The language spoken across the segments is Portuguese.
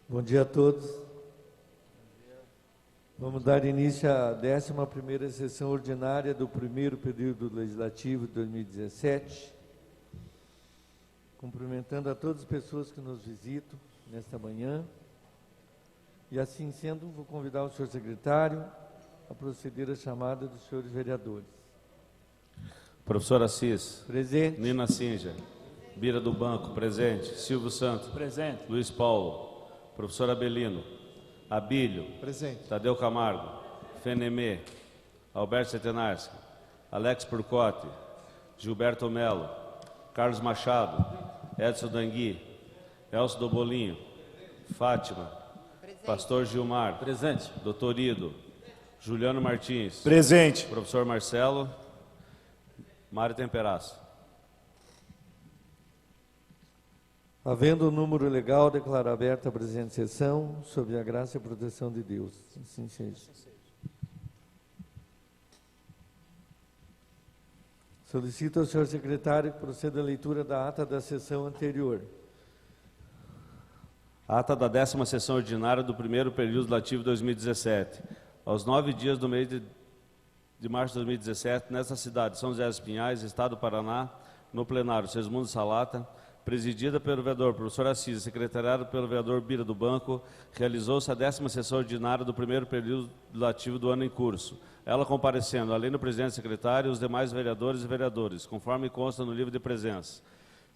Bom dia a todos. Vamos dar início à 11ª sessão ordinária do primeiro período legislativo de 2017. Cumprimentando a todas as pessoas que nos visitam nesta manhã. E assim sendo, vou convidar o senhor secretário a proceder à chamada dos senhores vereadores. Professor Assis. Presente. Nina Sinja. Bira do Banco. Presente. Silvio Santos. Presente. Luiz Paulo. Professor Abelino. Abílio. Presente. Tadeu Camargo. Fenemê. Alberto Setenarski. Alex Purcotti. Gilberto Melo. Carlos Machado. Edson Dangui. Elcio do Bolinho. Fátima. Presente. Pastor Gilmar. Presente. Doutor Ido. Juliano Martins. Presente. Professor Marcelo. Mário Temperaço. Havendo o número legal, declaro aberta a presente sessão, sob a graça e proteção de Deus. Assim seja. Solicito ao senhor secretário que proceda à leitura da ata da sessão anterior. Ata da 10ª sessão ordinária do primeiro período legislativo 2017. Aos 9 dias do mês de março de 2017, nesta cidade de São José dos Pinhais, Estado do Paraná, no plenário Sesmundo Salata, presidida pelo vereador professor Assis, secretariado pelo vereador Bira do Banco, realizou-se a 10ª sessão ordinária do primeiro período legislativo do ano em curso. Ela comparecendo, além do presidente e secretário, os demais vereadores e vereadores, conforme consta no livro de presença.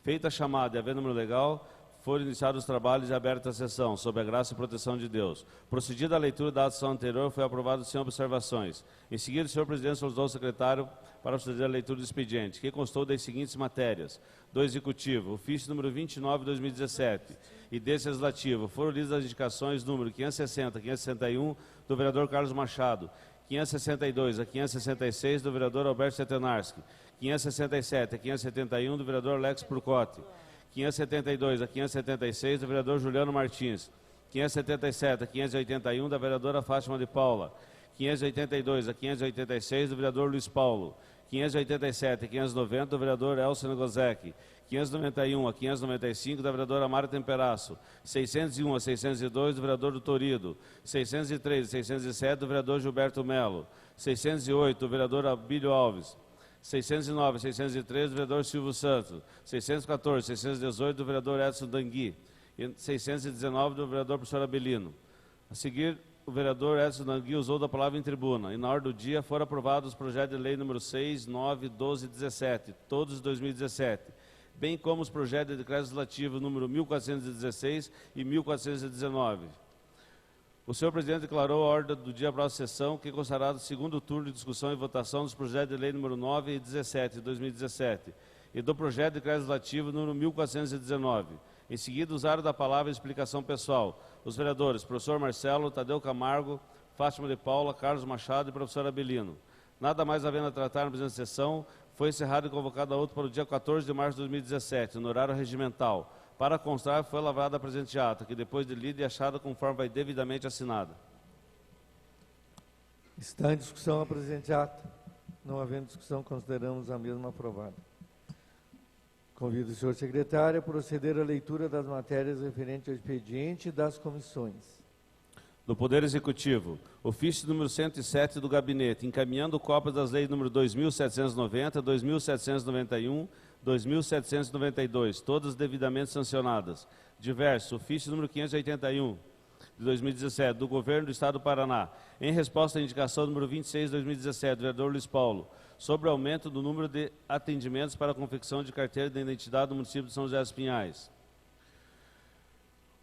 Feita a chamada e havendo número legal, foram iniciados os trabalhos e aberta a sessão, sob a graça e proteção de Deus. Procedida a leitura da sessão anterior, foi aprovado sem observações. Em seguida, o senhor presidente solicitou ao secretário para proceder à leitura do expediente, que constou das seguintes matérias. Do Executivo, ofício número 29 de 2017, e desse legislativo, foram lidas as indicações número 560, 561, do vereador Carlos Machado, 562 a 566, do vereador Alberto Setenarski, 567 a 571, do vereador Alex Purcotti, 572 a 576, do vereador Juliano Martins, 577 a 581, da vereadora Fátima de Paula, 582 a 586, do vereador Luiz Paulo, 587 a 590, do vereador Elcio Negozek, 591 a 595, da vereadora Mário Temperaço, 601 a 602, do vereador Doutor Ido, 603 a 607, do vereador Gilberto Melo, 608, do vereador Abílio Alves, 609 a 613, do vereador Silvio Santos, 614 a 618, do vereador Edson Dangui, e 619, do vereador professor Abelino. A seguir, o vereador Edson Dangui usou da palavra em tribuna, e na ordem do dia foram aprovados os projetos de lei número 6, 9, 12 e 17, todos de 2017, bem como os projetos de decreto legislativo número 1416 e 1419. O senhor presidente declarou a ordem do dia para a sessão, que constará do segundo turno de discussão e votação dos projetos de lei número 9 e 17 de 2017 e do projeto de decreto legislativo número 1419. Em seguida, usaram da palavra explicação pessoal os vereadores professor Marcelo, Tadeu Camargo, Fátima de Paula, Carlos Machado e professor Abelino. Nada mais havendo a tratar na presente sessão, foi encerrado e convocado a outro para o dia 14 de março de 2017, no horário regimental. Para constar, foi lavrada a presente ata, que depois de lida e achada conforme vai devidamente assinada. Está em discussão a presente ata. Não havendo discussão, consideramos a mesma aprovada. Convido o senhor secretário a proceder à leitura das matérias referentes ao expediente das comissões. Do Poder Executivo, ofício número 107 do Gabinete, encaminhando cópias das leis número 2.790, 2.791, 2.792, todas devidamente sancionadas. Diverso, ofício número 581, de 2017, do Governo do Estado do Paraná, em resposta à indicação número 26 de 2017, do vereador Luiz Paulo, sobre o aumento do número de atendimentos para a confecção de carteira de identidade do município de São José dos Pinhais.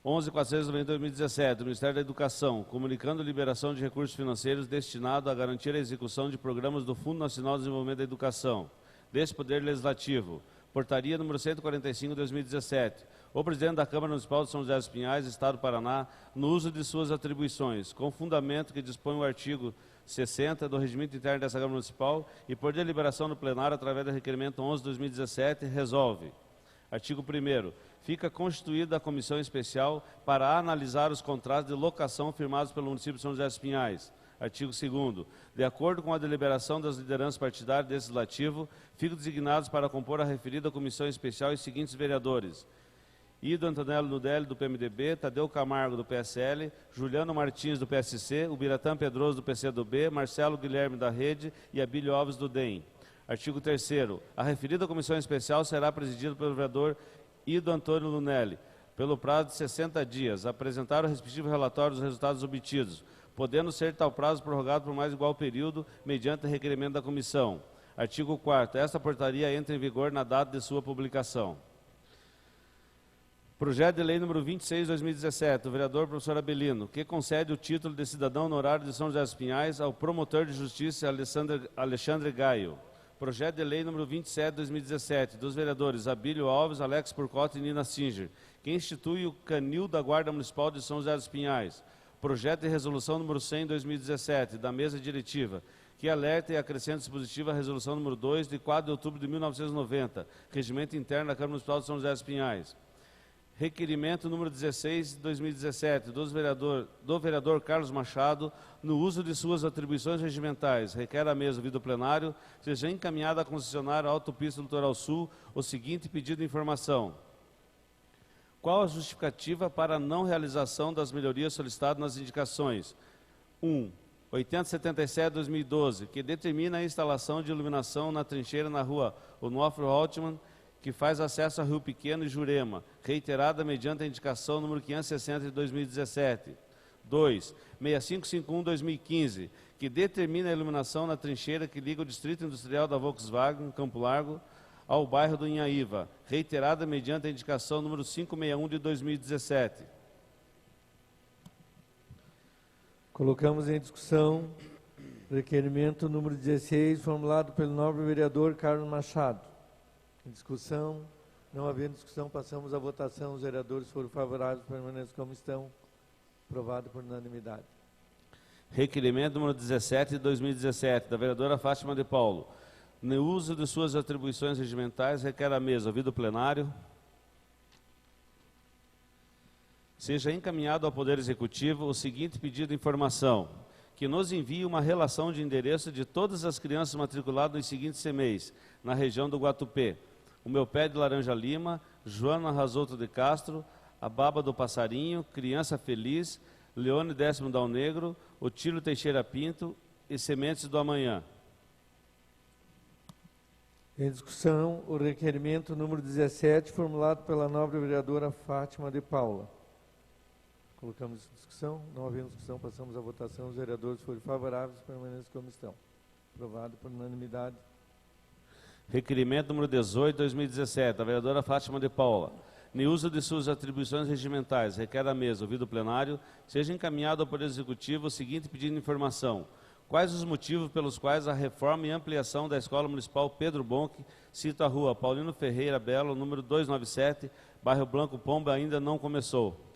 11.490 de 2017, do Ministério da Educação, comunicando liberação de recursos financeiros destinados a garantir a execução de programas do Fundo Nacional de Desenvolvimento da Educação. Desse Poder Legislativo, portaria número 145 de 2017, o presidente da Câmara Municipal de São José dos Pinhais, Estado do Paraná, no uso de suas atribuições, com fundamento que dispõe o artigo 60 do Regimento Interno dessa Câmara Municipal e por deliberação no plenário através do requerimento 11 de 2017, resolve. Artigo 1º. Fica constituída a comissão especial para analisar os contratos de locação firmados pelo município de São José dos Pinhais. Artigo 2º. De acordo com a deliberação das lideranças partidárias desse legislativo, ficam designados para compor a referida comissão especial os seguintes vereadores: Ido Antonello Nudelli, do PMDB, Tadeu Camargo, do PSL, Juliano Martins, do PSC, Ubiratã Pedroso, do PCdoB, Marcelo Guilherme, da Rede e Abílio Alves, do DEM. Artigo 3º. A referida comissão especial será presidida pelo vereador Ido Antônio Lunelli, pelo prazo de 60 dias, apresentar o respectivo relatório dos resultados obtidos, podendo ser tal prazo prorrogado por mais igual período, mediante requerimento da comissão. Artigo 4º. Esta portaria entra em vigor na data de sua publicação. Projeto de lei número 26/2017, do vereador professor Abelino, que concede o título de cidadão honorário de São José dos Pinhais ao promotor de justiça Alexandre Gaio. Projeto de lei número 27/2017, dos vereadores Abílio Alves, Alex Purcott e Nina Singer, que institui o Canil da Guarda Municipal de São José dos Pinhais. Projeto de resolução número 100/2017, da mesa diretiva, que alerta e acrescenta dispositiva à resolução número 2, de 4 de outubro de 1990, regimento interno da Câmara Municipal de São José dos Pinhais. Requerimento número 16/2017, do vereador Carlos Machado, no uso de suas atribuições regimentais, requer a mesa, ouvido plenário, seja encaminhada à concessionária Autopista Litoral Sul o seguinte pedido de informação: qual a justificativa para a não realização das melhorias solicitadas nas indicações? 1. 8077/2012, que determina a instalação de iluminação na trincheira na rua Onofre Altman, que faz acesso a Rio Pequeno e Jurema, reiterada mediante a indicação número 560 de 2017. 2. 6551/2015, que determina a iluminação na trincheira que liga o Distrito Industrial da Volkswagen, Campo Largo, ao bairro do Inhaíva, reiterada mediante a indicação número 561 de 2017. Colocamos em discussão o requerimento número 16, formulado pelo nobre vereador Carlos Machado. Em discussão, não havendo discussão, passamos à votação. Os vereadores foram favoráveis, permaneçam como estão. Aprovado por unanimidade. Requerimento número 17 de 2017, da vereadora Fátima de Paulo. No uso de suas atribuições regimentais, requer a mesa, ouvido plenário, seja encaminhado ao Poder Executivo o seguinte pedido de informação: que nos envie uma relação de endereço de todas as crianças matriculadas nos seguintes CMEs, na região do Guatupê: o Meu Pé de Laranja Lima, Joana Rasoto de Castro, a Baba do Passarinho, Criança Feliz, Leone Décimo Dal Negro, Otílio Teixeira Pinto e Sementes do Amanhã. Em discussão, o requerimento número 17, formulado pela nobre vereadora Fátima de Paula. Colocamos em discussão. Não havendo discussão, passamos à votação. Os vereadores foram favoráveis, permaneçam como estão. Aprovado por unanimidade. Requerimento número 18, 2017, da vereadora Fátima de Paula. No uso de suas atribuições regimentais, requer a mesa, ouvido plenário, seja encaminhado ao Poder Executivo o seguinte pedido de informação: quais os motivos pelos quais a reforma e ampliação da Escola Municipal Pedro Bonk, cita a rua Paulino Ferreira Belo, número 297, bairro Blanco Pomba, ainda não começou?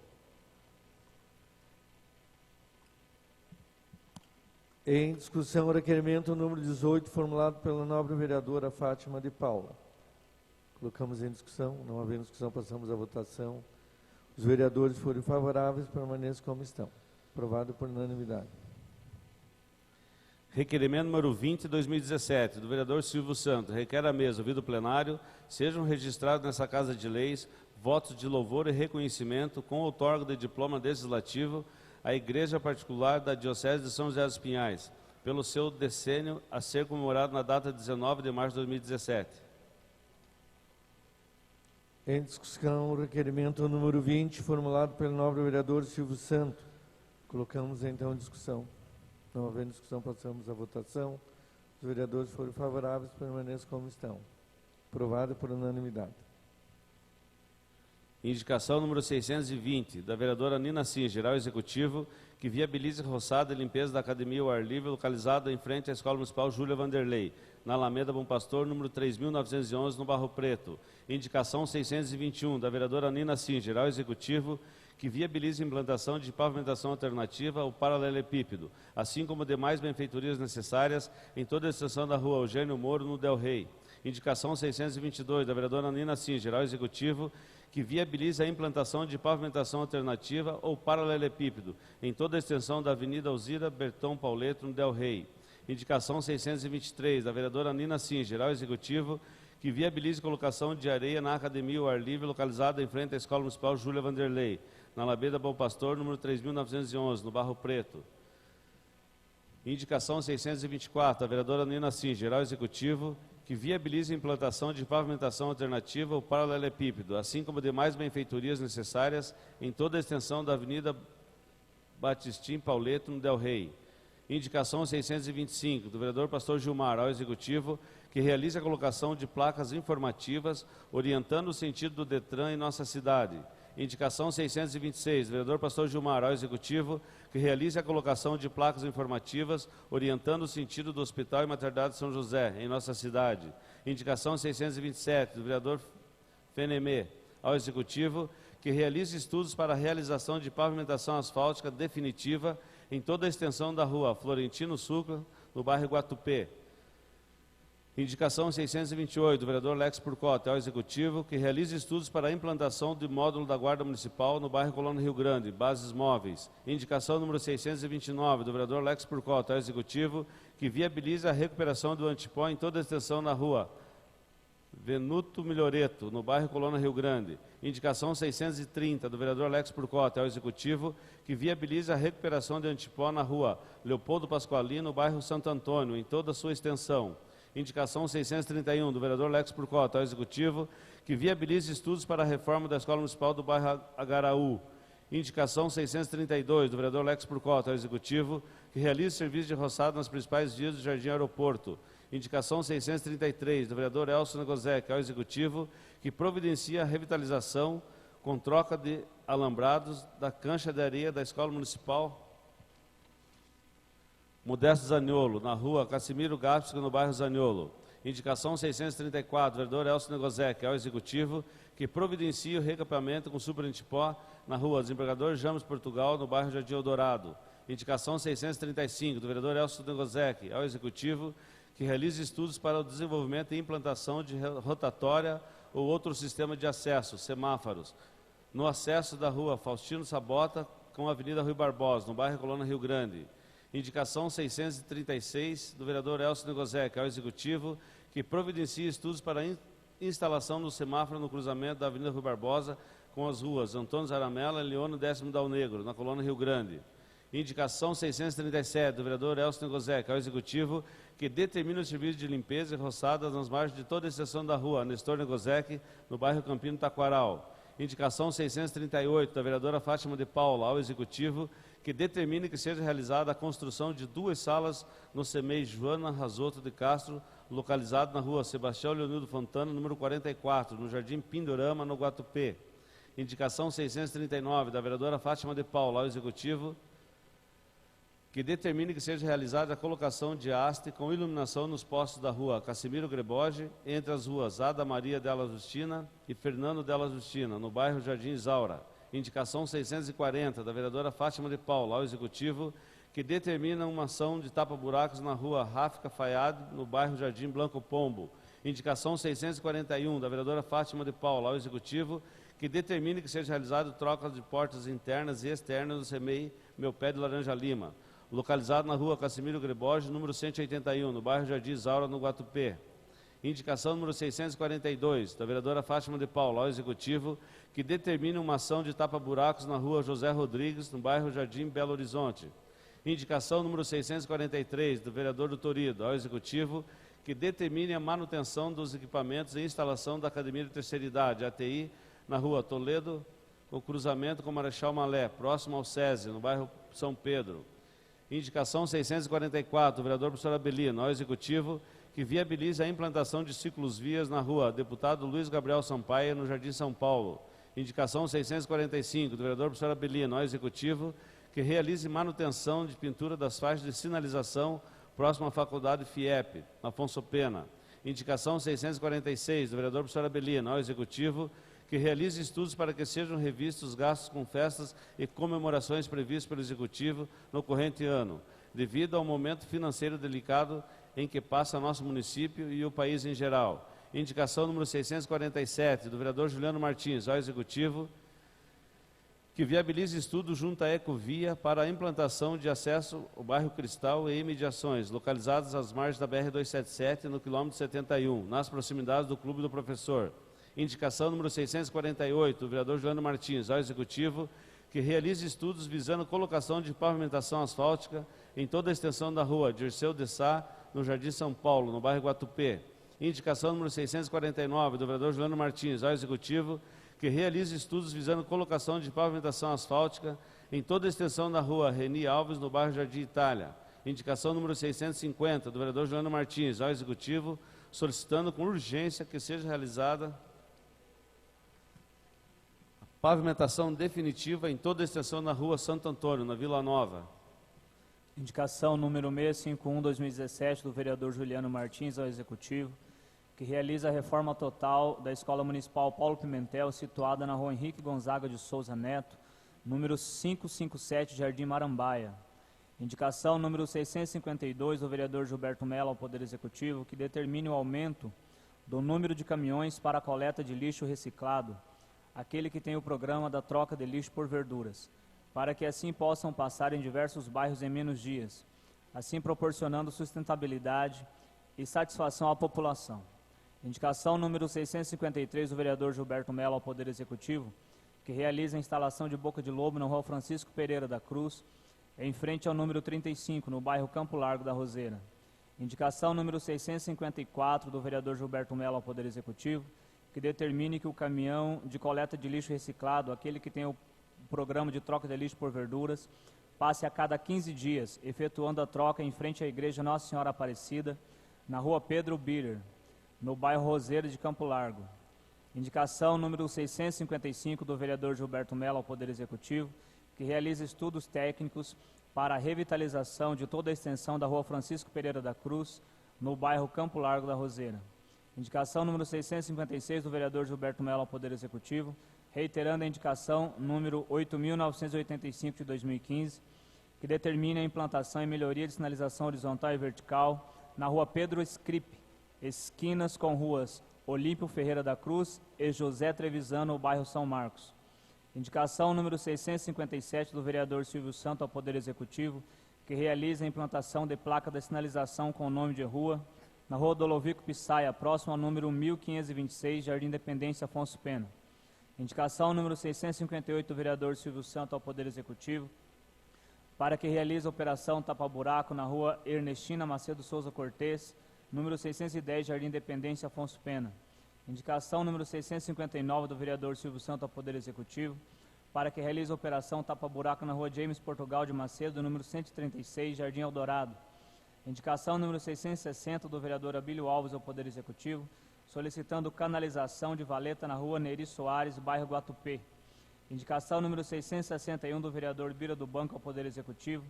Em discussão, o requerimento número 18, formulado pela nobre vereadora Fátima de Paula. Colocamos em discussão. Não havendo discussão, passamos à votação. Os vereadores foram favoráveis, permaneçam como estão. Aprovado por unanimidade. Requerimento número 20, 2017, do vereador Silvio Santos, requer a mesa, ouvido plenário, sejam registrados nessa Casa de Leis votos de louvor e reconhecimento com outorga de diploma legislativo à Igreja Particular da Diocese de São José dos Pinhais, pelo seu decênio a ser comemorado na data de 19 de março de 2017. Em discussão, o requerimento número 20, formulado pelo nobre vereador Silvio Santos. Colocamos então em discussão. Não havendo discussão, passamos à votação. Os vereadores foram favoráveis, permaneçam como estão. Aprovado por unanimidade. Indicação número 620, da vereadora Nina Singer, ao Executivo, que viabilize roçada e limpeza da Academia ao Ar Livre, localizada em frente à Escola Municipal Júlia Vanderlei, na Alameda Bom Pastor, número 3.911, no Barro Preto. Indicação 621, da vereadora Nina Singer, ao Executivo, que viabilize a implantação de pavimentação alternativa ao paralelepípedo, assim como demais benfeitorias necessárias em toda a extensão da rua Eugênio Moro, no Del Rey. Indicação 622, da vereadora Nina Singer, ao Executivo, que viabilize a implantação de pavimentação alternativa ou paralelepípedo em toda a extensão da Avenida Alzira Berton Pauleto, no Del Rey. Indicação 623, da vereadora Nina Singer, ao Executivo, que viabilize colocação de areia na Academia ao Ar Livre, localizada em frente à Escola Municipal Júlia Vanderlei, na Alameda Bom Pastor, número 3.911, no Barro Preto. Indicação 624, da vereadora Nina Singer, ao Executivo, que viabilize a implantação de pavimentação alternativa ou paralelepípedo, assim como demais benfeitorias necessárias em toda a extensão da Avenida Batistim Pauleto, no Del Rey. Indicação 625, do vereador Pastor Gilmar, ao Executivo, que realize a colocação de placas informativas orientando o sentido do Detran em nossa cidade. Indicação 626, do vereador Pastor Gilmar, ao Executivo, que realize a colocação de placas informativas orientando o sentido do Hospital e Maternidade de São José, em nossa cidade. Indicação 627, do vereador Fenemê, ao Executivo, que realize estudos para a realização de pavimentação asfáltica definitiva em toda a extensão da rua Florentino Sucro, no bairro Guatupê. Indicação 628, do vereador Lex Purcota, ao Executivo, que realize estudos para a implantação de módulo da Guarda Municipal no bairro Colônia Rio Grande, bases móveis. Indicação número 629, do vereador Lex Purcota, ao Executivo, que viabilize a recuperação do antipó em toda a extensão na rua Venuto Milhoreto, no bairro Colônia Rio Grande. Indicação 630, do vereador Lex Purcota, ao Executivo, que viabilize a recuperação de antipó na rua Leopoldo Pasqualino, no bairro Santo Antônio, em toda a sua extensão. Indicação 631, do vereador Lex Purcota, ao Executivo, que viabilize estudos para a reforma da Escola Municipal do bairro Agaraú. Indicação 632, do vereador Lex Purcota, ao Executivo, que realize serviço de roçado nas principais vias do Jardim Aeroporto. Indicação 633, do vereador Elcio Negozek, ao Executivo, que providencia a revitalização com troca de alambrados da cancha de areia da Escola Municipal Modesto Zaniolo, na rua Casimiro Gaspes, no bairro Zaniolo. Indicação 634, vereador Elcio Negozek, ao Executivo, que providencie o recapeamento com superantipó na rua Desembargador James Portugal, no bairro Jardim Eldorado. Indicação 635, do vereador Elcio Negozek, ao Executivo, que realize estudos para o desenvolvimento e implantação de rotatória ou outro sistema de acesso, semáforos, no acesso da rua Faustino Sabota com a Avenida Rui Barbosa, no bairro Colônia Rio Grande. Indicação 636, do vereador Elcio Negozek, ao Executivo, que providencie estudos para a instalação do semáforo no cruzamento da Avenida Rui Barbosa com as ruas Antônio Zaramella e Leônio Décimo Dal Negro, na Colônia Rio Grande. Indicação 637, do vereador Elcio Negozek, ao Executivo, que determina o serviço de limpeza e roçadas nas margens de toda a extensão da rua Nestor Negozek, no bairro Campino Taquaral. Indicação 638, da vereadora Fátima de Paula, ao Executivo, que determine que seja realizada a construção de 2 salas no CEMEI Joana Rasoto de Castro, localizado na rua Sebastião Leonildo Fontana, número 44, no Jardim Pindorama, no Guatupê. Indicação 639, da vereadora Fátima de Paula, ao Executivo, que determine que seja realizada a colocação de haste com iluminação nos postos da rua Casimiro Greboge, entre as ruas Ada Maria Della Justina e Fernando Della Justina, no bairro Jardim Isaura. Indicação 640, da vereadora Fátima de Paula, ao Executivo, que determina uma ação de tapa-buracos na rua Rafika Fayad, no bairro Jardim Blanco Pombo. Indicação 641, da vereadora Fátima de Paula, ao Executivo, que determine que seja realizada troca de portas internas e externas do CEMEI Meu Pé de Laranja Lima, localizado na rua Casimiro Greboge, número 181, no bairro Jardim Isaura, no Guatupê. Indicação número 642, da vereadora Fátima de Paula, ao Executivo, que determine uma ação de tapa-buracos na rua José Rodrigues, no bairro Jardim Belo Horizonte. Indicação número 643, do vereador do Torido, ao Executivo, que determine a manutenção dos equipamentos e instalação da Academia de Terceira Idade, ATI, na rua Toledo, com cruzamento com Marechal Malé, próximo ao SESI, no bairro São Pedro. Indicação 644, do vereador professor Abelino, ao Executivo, que viabilize a implantação de ciclos-vias na rua Deputado Luiz Gabriel Sampaio, no Jardim São Paulo. Indicação 645, do vereador professor Abelino, ao Executivo, que realize manutenção de pintura das faixas de sinalização próximo à Faculdade FIEP, Afonso Pena. Indicação 646, do vereador professor Abelino, ao Executivo, que realize estudos para que sejam revistos os gastos com festas e comemorações previstos pelo Executivo no corrente ano, devido ao momento financeiro delicado em que passa nosso município e o país em geral. Indicação número 647, do vereador Juliano Martins, ao Executivo, que viabilize estudo junto à Ecovia para a implantação de acesso ao bairro Cristal e imediações, localizadas às margens da BR-277, no quilômetro 71, nas proximidades do Clube do Professor. Indicação número 648, do vereador Juliano Martins, ao Executivo, que realize estudos visando colocação de pavimentação asfáltica em toda a extensão da rua Dirceu de Sá, no Jardim São Paulo, no bairro Guatupê. Indicação número 649, do vereador Juliano Martins, ao Executivo, que realize estudos visando colocação de pavimentação asfáltica em toda a extensão da rua Reni Alves, no bairro Jardim Itália. Indicação número 650, do vereador Juliano Martins, ao Executivo, solicitando com urgência que seja realizada a pavimentação definitiva em toda a extensão da rua Santo Antônio, na Vila Nova. Indicação número 651/2017, do vereador Juliano Martins, ao Executivo, que realiza a reforma total da Escola Municipal Paulo Pimentel, situada na rua Henrique Gonzaga de Souza Neto, número 557, Jardim Marambaia. Indicação número 652, do vereador Gilberto Mello, ao Poder Executivo, que determine o aumento do número de caminhões para a coleta de lixo reciclado, aquele que tem o programa da troca de lixo por verduras, para que assim possam passar em diversos bairros em menos dias, assim proporcionando sustentabilidade e satisfação à população. Indicação número 653, do vereador Gilberto Mello, ao Poder Executivo, que realiza a instalação de boca de lobo na rua Francisco Pereira da Cruz, em frente ao número 35, no bairro Campo Largo da Roseira. Indicação número 654, do vereador Gilberto Mello, ao Poder Executivo, que determine que o caminhão de coleta de lixo reciclado, aquele que tem o programa de troca de lixo por verduras, passe a cada 15 dias, efetuando a troca em frente à Igreja Nossa Senhora Aparecida, na rua Pedro Biller, no bairro Roseira de Campo Largo. Indicação número 655, do vereador Gilberto Mello, ao Poder Executivo, que realiza estudos técnicos para a revitalização de toda a extensão da rua Francisco Pereira da Cruz, no bairro Campo Largo da Roseira. Indicação número 656, do vereador Gilberto Mello, ao Poder Executivo, reiterando a indicação número 8.985 de 2015, que determina a implantação e melhoria de sinalização horizontal e vertical na rua Pedro Scripe, esquinas com ruas Olímpio Ferreira da Cruz e José Trevisano, no bairro São Marcos. Indicação número 657, do vereador Silvio Santo, ao Poder Executivo, que realiza a implantação de placa da sinalização com o nome de rua na rua Dolovico Pissaia, próximo ao número 1526, Jardim Independência, Afonso Pena. Indicação número 658, do vereador Silvio Santo, ao Poder Executivo, para que realize a operação tapa-buraco na rua Ernestina Macedo Souza Cortez, número 610, Jardim Independência, Afonso Pena. Indicação número 659, do vereador Silvio Santo, ao Poder Executivo, para que realize a operação tapa-buraco na rua James Portugal de Macedo, número 136, Jardim Eldorado. Indicação número 660, do vereador Abílio Alves, ao Poder Executivo, solicitando canalização de valeta na rua Neri Soares, bairro Guatupê. Indicação número 661, do vereador Bira do Banco, ao Poder Executivo,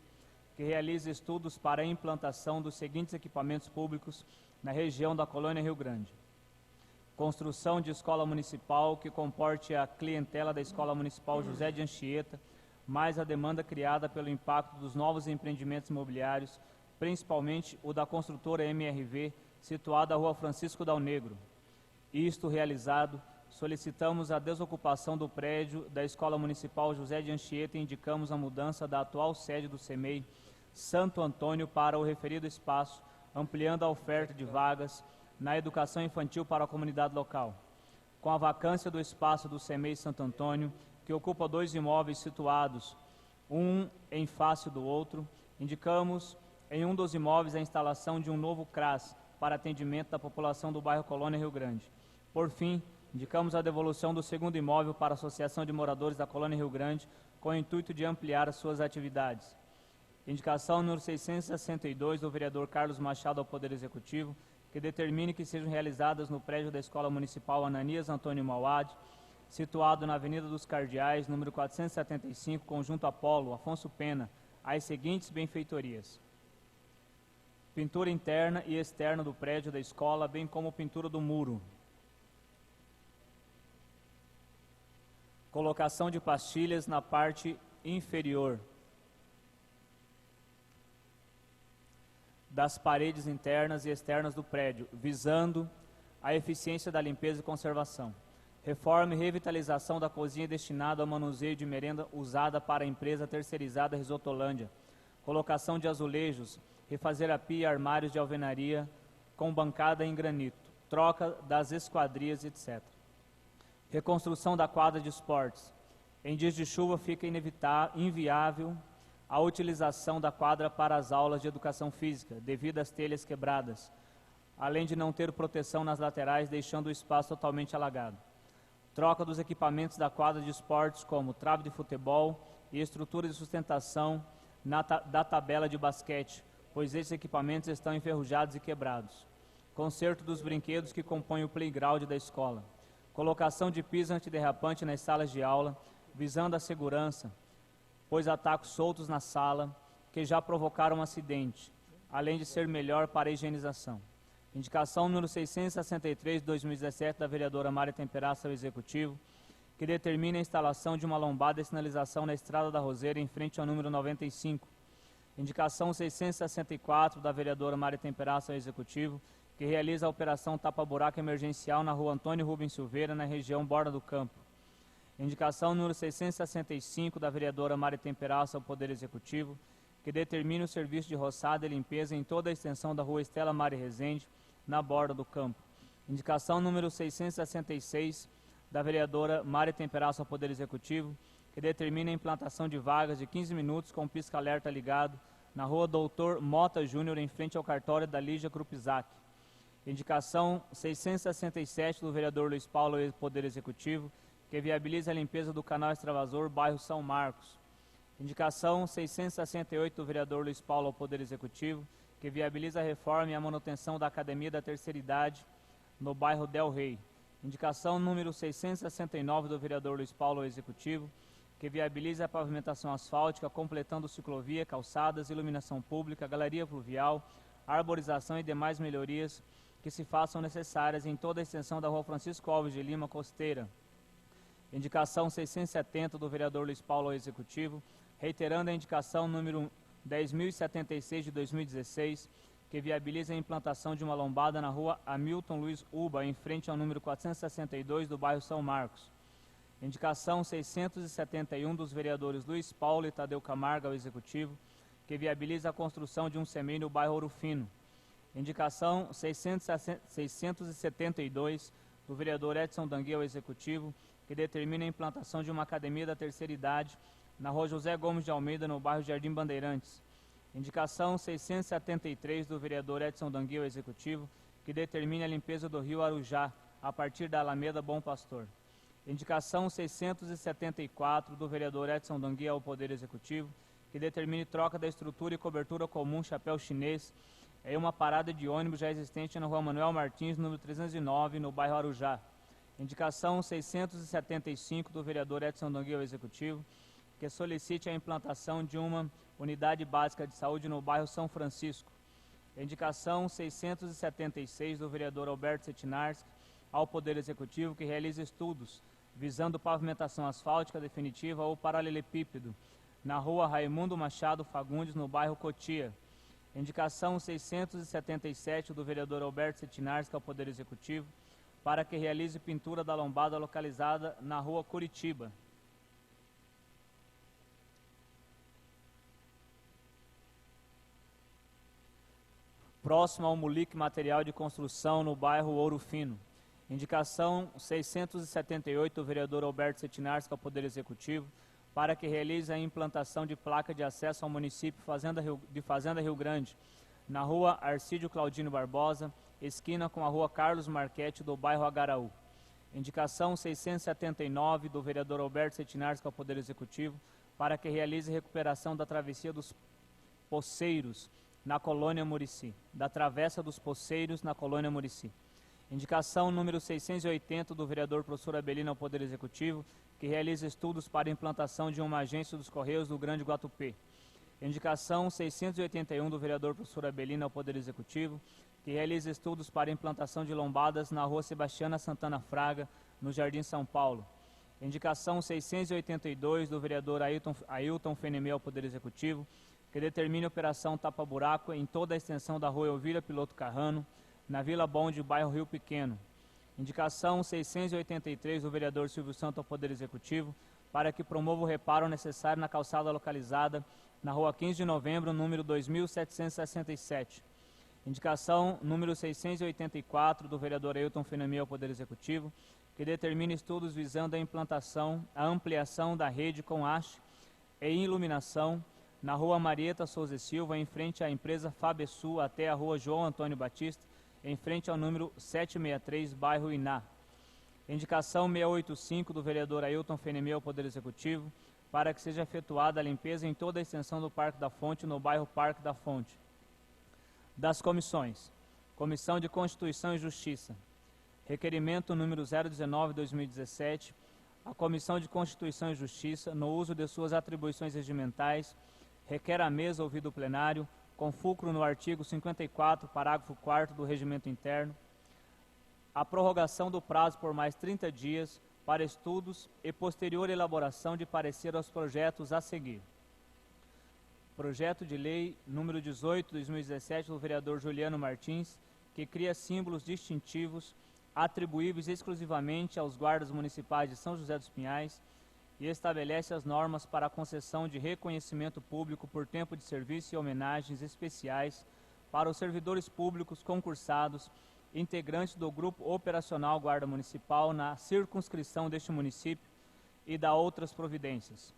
que realize estudos para a implantação dos seguintes equipamentos públicos na região da Colônia Rio Grande. Construção de escola municipal que comporte a clientela da Escola Municipal José de Anchieta, mais a demanda criada pelo impacto dos novos empreendimentos imobiliários, principalmente o da construtora MRV, situada na rua Francisco Dal Negro. Isto realizado, solicitamos a desocupação do prédio da Escola Municipal José de Anchieta e indicamos a mudança da atual sede do CEMEI Santo Antônio para o referido espaço, ampliando a oferta de vagas na educação infantil para a comunidade local. Com a vacância do espaço do CEMEI Santo Antônio, que ocupa 2 imóveis situados, um em face do outro, indicamos em um dos imóveis a instalação de um novo CRAS para atendimento da população do bairro Colônia Rio Grande. Por fim, indicamos a devolução do segundo imóvel para a Associação de Moradores da Colônia Rio Grande, com o intuito de ampliar as suas atividades. Indicação número 662, do vereador Carlos Machado, ao Poder Executivo, que determine que sejam realizadas no prédio da Escola Municipal Ananias Antônio Mauad, situado na Avenida dos Cardeais, número 475, Conjunto Apolo, Afonso Pena, as seguintes benfeitorias: pintura interna e externa do prédio da escola, bem como pintura do muro. Colocação de pastilhas na parte inferior das paredes internas e externas do prédio, visando a eficiência da limpeza e conservação. Reforma e revitalização da cozinha destinada ao manuseio de merenda usada para a empresa terceirizada Risotolândia. Colocação de azulejos, refazer a pia e armários de alvenaria com bancada em granito. Troca das esquadrias, etc. Reconstrução da quadra de esportes. Em dias de chuva fica inviável a utilização da quadra para as aulas de educação física, devido às telhas quebradas, além de não ter proteção nas laterais, deixando o espaço totalmente alagado. Troca dos equipamentos da quadra de esportes, como trave de futebol e estrutura de sustentação da tabela de basquete, pois esses equipamentos estão enferrujados e quebrados. Conserto dos brinquedos que compõem o playground da escola. Colocação de piso antiderrapante nas salas de aula, visando a segurança, pois há tacos soltos na sala que já provocaram um acidente, além de ser melhor para a higienização. Indicação número 663 de 2017 da vereadora Mária Temperaça ao Executivo, que determina a instalação de uma lombada de sinalização na Estrada da Roseira em frente ao número 95. Indicação 664 da vereadora Mária Temperaça ao Executivo, que realiza a operação tapa-buraco emergencial na rua Antônio Rubens Silveira, na região Borda do Campo. Indicação número 665 da vereadora Mária Temperaça ao Poder Executivo, que determina o serviço de roçada e limpeza em toda a extensão da rua Estela Mari Rezende, na Borda do Campo. Indicação número 666 da vereadora Mária Temperaça ao Poder Executivo, que determina a implantação de vagas de 15 minutos com pisca-alerta ligado na rua Doutor Mota Júnior, em frente ao cartório da Lígia Krupisak. Indicação 667 do vereador Luiz Paulo ao Poder Executivo, que viabiliza a limpeza do canal extravasor, bairro São Marcos. Indicação 668 do vereador Luiz Paulo ao Poder Executivo, que viabiliza a reforma e a manutenção da Academia da Terceira Idade no bairro Del Rey. Indicação número 669 do vereador Luiz Paulo ao Executivo, que viabiliza a pavimentação asfáltica, completando ciclovia, calçadas, iluminação pública, galeria fluvial, arborização e demais melhorias que se façam necessárias em toda a extensão da rua Francisco Alves de Lima Costeira. Indicação 670 do vereador Luiz Paulo ao Executivo, reiterando a indicação número 10.076 de 2016, que viabiliza a implantação de uma lombada na rua Hamilton Luiz Uba, em frente ao número 462 do bairro São Marcos. Indicação 671 dos vereadores Luiz Paulo e Tadeu Camargo ao Executivo, que viabiliza a construção de um CEMEI no bairro Ouro Fino. Indicação 672 do vereador Edson Dangui ao Executivo, que determina a implantação de uma academia da terceira idade na rua José Gomes de Almeida, no bairro Jardim Bandeirantes. Indicação 673 do vereador Edson Dangui ao Executivo, que determina a limpeza do rio Arujá, a partir da Alameda Bom Pastor. Indicação 674 do vereador Edson Dangui ao Poder Executivo, que determine troca da estrutura e cobertura comum Chapéu Chinês em uma parada de ônibus já existente na rua Manuel Martins, número 309, no bairro Arujá. Indicação 675 do vereador Edson Dangui ao Executivo, que solicite a implantação de uma unidade básica de saúde no bairro São Francisco. Indicação 676 do vereador Alberto Cetinarski ao Poder Executivo, que realiza estudos visando pavimentação asfáltica definitiva ou paralelepípedo na rua Raimundo Machado Fagundes, no bairro Cotia. Indicação 677 do vereador Alberto Cetinarski ao Poder Executivo, para que realize pintura da lombada localizada na rua Curitiba. Próximo ao Mulic Material de Construção, no bairro Ouro Fino. Indicação 678 do vereador Alberto Cetinarski ao Poder Executivo, para que realize a implantação de placa de acesso ao município de Fazenda Rio Grande, na rua Arcídio Claudino Barbosa, esquina com a rua Carlos Marchetti, do bairro Agaraú. Indicação 679 do vereador Alberto Cetinarski ao Poder Executivo, para que realize recuperação da travessia dos Poceiros, na colônia Murici, da Travessa dos Poceiros, na colônia Murici. Indicação número 680 do vereador professor Abelino ao Poder Executivo, que realiza estudos para a implantação de uma agência dos Correios do Grande Guatupê. Indicação 681 do vereador professor Abelino ao Poder Executivo, que realiza estudos para a implantação de lombadas na rua Sebastiana Santana Fraga, no Jardim São Paulo. Indicação 682 do vereador Ailton Fenemel ao Poder Executivo, que determine a operação tapa-buraco em toda a extensão da rua Elvira Piloto Carrano, na Vila Bonde, bairro Rio Pequeno. Indicação 683 do vereador Silvio Santos ao Poder Executivo para que promova o reparo necessário na calçada localizada na rua 15 de novembro, número 2767. Indicação número 684 do vereador Ailton Fenemia ao Poder Executivo, que determina estudos visando a implantação, a ampliação da rede com haste e iluminação na rua Marieta Souza e Silva, em frente à empresa Fabesul, até a rua João Antônio Batista, em frente ao número 763, bairro Iná. Indicação 685 do vereador Ailton Fenemia ao Poder Executivo, para que seja efetuada a limpeza em toda a extensão do Parque da Fonte, no bairro Parque da Fonte. Das comissões: Comissão de Constituição e Justiça. Requerimento número 019/2017. A Comissão de Constituição e Justiça, no uso de suas atribuições regimentais, requer à mesa ouvido o plenário, com fulcro no artigo 54, parágrafo 4º do Regimento Interno, a prorrogação do prazo por mais 30 dias para estudos e posterior elaboração de parecer aos projetos a seguir. Projeto de Lei número 18/2017 do vereador Juliano Martins, que cria símbolos distintivos atribuíveis exclusivamente aos guardas municipais de São José dos Pinhais e estabelece as normas para a concessão de reconhecimento público por tempo de serviço e homenagens especiais para os servidores públicos concursados, integrantes do Grupo Operacional Guarda Municipal na circunscrição deste município e da outras providências.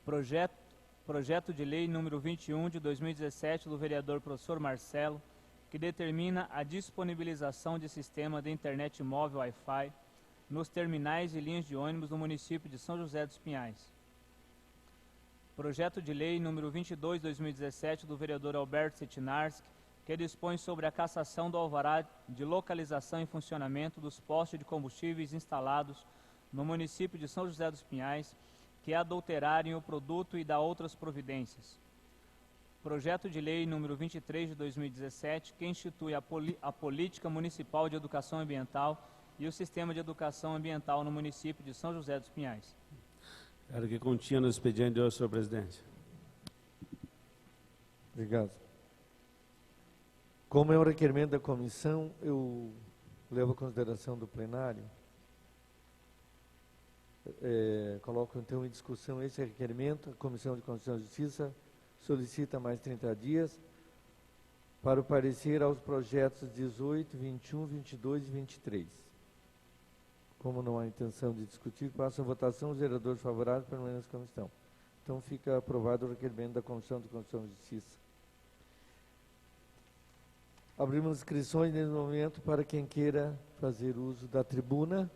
Projeto de Lei número 21/2017 do vereador professor Marcelo, que determina a disponibilização de sistema de internet móvel Wi-Fi nos terminais e linhas de ônibus do município de São José dos Pinhais. Projeto de Lei número 22/2017 do vereador Alberto Cetinarski, que dispõe sobre a cassação do alvará de localização e funcionamento dos postos de combustíveis instalados no município de São José dos Pinhais, que adulterarem o produto e da outras providências. Projeto de Lei número 23/2017, que institui a Política Municipal de Educação Ambiental e o Sistema de Educação Ambiental no município de São José dos Pinhais. Era o que continha no expediente de hoje, senhor presidente. Obrigado. Como é um requerimento da comissão, eu levo à consideração do plenário. Coloco então em discussão esse requerimento. A Comissão de Constituição e Justiça solicita mais 30 dias para o parecer aos projetos 18, 21, 22 e 23. Como não há intenção de discutir, passo a votação. Os vereadores favoráveis permanecem na comissão. Então fica aprovado o requerimento da Comissão de Constituição e Justiça. Abrimos inscrições nesse momento para quem queira fazer uso da tribuna.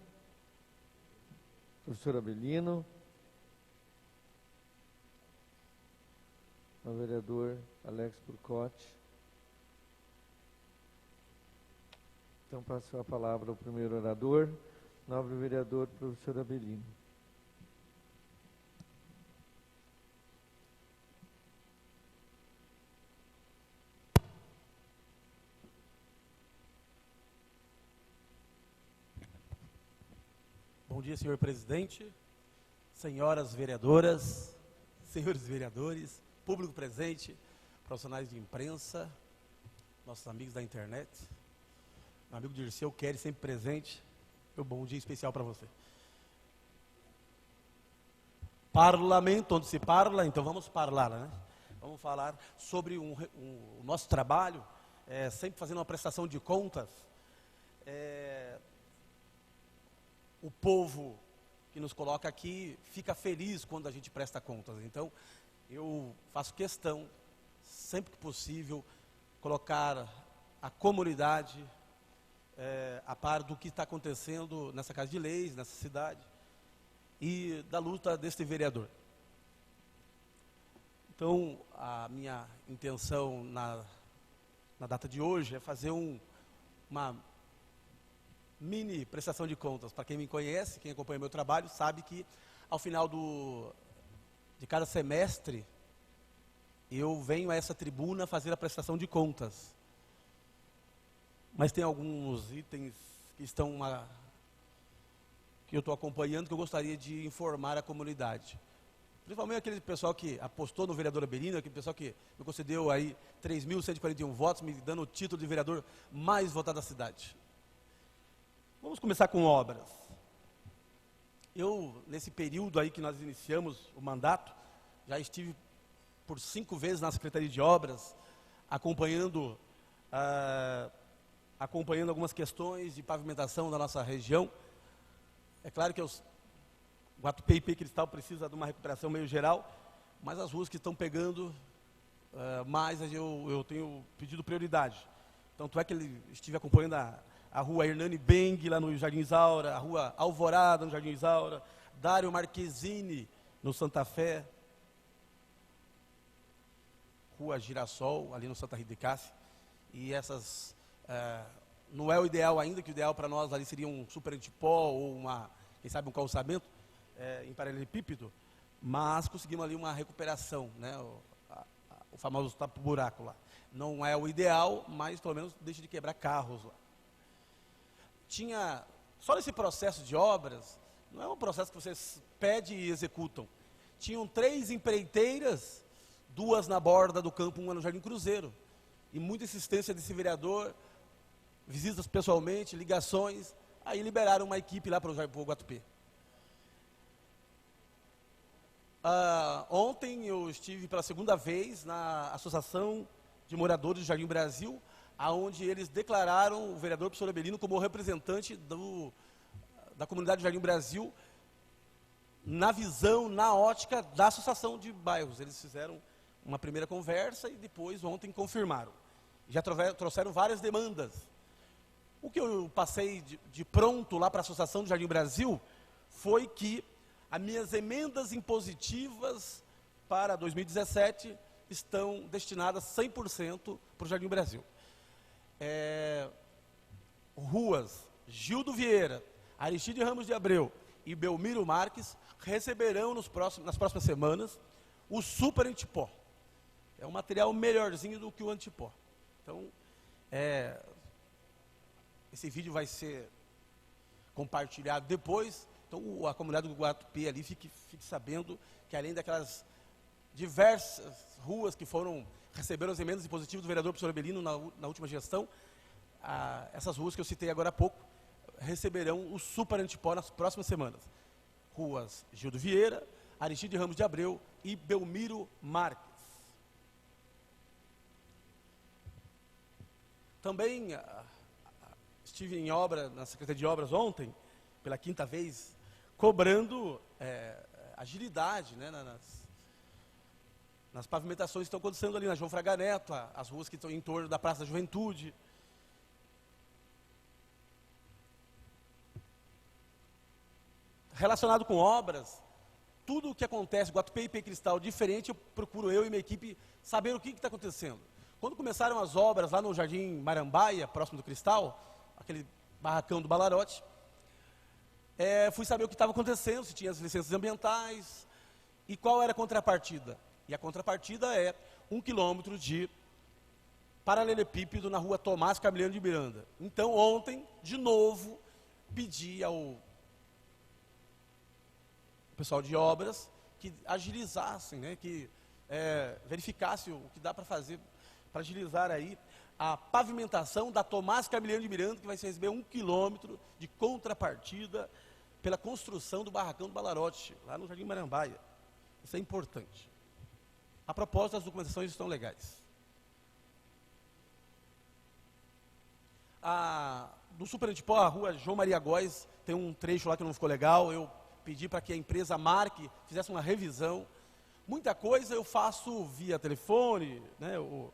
Professor Abelino. O vereador Alex Burcotti. Então passo a palavra ao primeiro orador, nobre vereador professor Abelino. Bom dia, senhor presidente, senhoras vereadoras, senhores vereadores, público presente, profissionais de imprensa, nossos amigos da internet, meu amigo Dirceu Kelly, sempre presente, meu bom dia especial para você. Parlamento, onde se parla, então vamos falar, né? Vamos falar sobre o nosso trabalho, sempre fazendo uma prestação de contas. O povo que nos coloca aqui fica feliz quando a gente presta contas. Então, eu faço questão, sempre que possível, colocar a comunidade a par do que está acontecendo nessa Casa de Leis, nessa cidade, e da luta deste vereador. Então, a minha intenção na data de hoje é fazer uma mini prestação de contas. Para quem me conhece, quem acompanha meu trabalho, sabe que ao final de cada semestre eu venho a essa tribuna fazer a prestação de contas. Mas tem alguns itens que eu estou acompanhando que eu gostaria de informar a comunidade. Principalmente aquele pessoal que apostou no vereador Abelino, aquele pessoal que me concedeu aí 3.141 votos, me dando o título de vereador mais votado da cidade. Vamos começar com obras. Eu, nesse período aí que nós iniciamos o mandato, já estive por 5 vezes na Secretaria de Obras, acompanhando algumas questões de pavimentação da nossa região. É claro que o Guatupê e Cristal precisa de uma recuperação meio geral, mas as ruas que estão pegando mais eu tenho pedido prioridade. Tanto é que estive acompanhando a rua Hernani Beng, lá no Jardim Isaura, a rua Alvorada, no Jardim Isaura, Dário Marquezine, no Santa Fé, rua Girassol, ali no Santa Rita de Cássia. E essas, não é o ideal ainda, que o ideal para nós ali seria um super antipó ou quem sabe um calçamento em paralelepípedo, mas conseguimos ali uma recuperação, né, o famoso tapa-buraco lá. Não é o ideal, mas pelo menos deixa de quebrar carros lá. Só nesse processo de obras, não é um processo que vocês pedem e executam. Tinham 3 empreiteiras, 2 na borda do campo, 1 no Jardim Cruzeiro. E muita insistência desse vereador, visitas pessoalmente, ligações, aí liberaram uma equipe lá para o Guatupê. Ontem eu estive pela 2ª vez na Associação de Moradores do Jardim Brasil, aonde eles declararam o vereador professor Abelino como representante da comunidade do Jardim Brasil, na visão, na ótica da Associação de Bairros. Eles fizeram uma primeira conversa e depois ontem confirmaram. Já trouxeram várias demandas. O que eu passei de pronto lá para a Associação do Jardim Brasil foi que as minhas emendas impositivas para 2017 estão destinadas 100% para o Jardim Brasil. Ruas Gildo Vieira, Aristide Ramos de Abreu e Belmiro Marques receberão nas próximas semanas o super antipó. É um material melhorzinho do que o antipó. Então, esse vídeo vai ser compartilhado depois. Então, a comunidade do Guatupê ali fique sabendo que, além daquelas diversas ruas que receberam as emendas impositivas do vereador professor Abelino na última gestão, essas ruas que eu citei agora há pouco receberão o super antipó nas próximas semanas. Ruas Gildo Vieira, Aristide Ramos de Abreu e Belmiro Marques. Também estive em obra, na Secretaria de Obras ontem, pela 5ª vez, cobrando agilidade, né, nas pavimentações que estão acontecendo ali na João Fraga Neto, as ruas que estão em torno da Praça da Juventude. Relacionado com obras, tudo o que acontece, Guatupê e Cristal diferente, eu procuro eu e minha equipe saber o que está acontecendo. Quando começaram as obras lá no Jardim Marambaia, próximo do Cristal, aquele barracão do Balarote, fui saber o que estava acontecendo, se tinha as licenças ambientais e qual era a contrapartida. E a contrapartida é 1 quilômetro de paralelepípedo na rua Tomás Camiliano de Miranda. Então, ontem, de novo, pedi ao pessoal de obras que agilizassem, né, que verificasse o que dá para fazer para agilizar aí a pavimentação da Tomás Camiliano de Miranda, que vai receber 1 quilômetro de contrapartida pela construção do barracão do Balarote, lá no Jardim Marambaia. Isso é importante. A propósito, as documentações estão legais. No Super Antipó, a rua João Maria Góes, tem um trecho lá que não ficou legal, eu pedi para que a empresa marque, fizesse uma revisão. Muita coisa eu faço via telefone, né, ou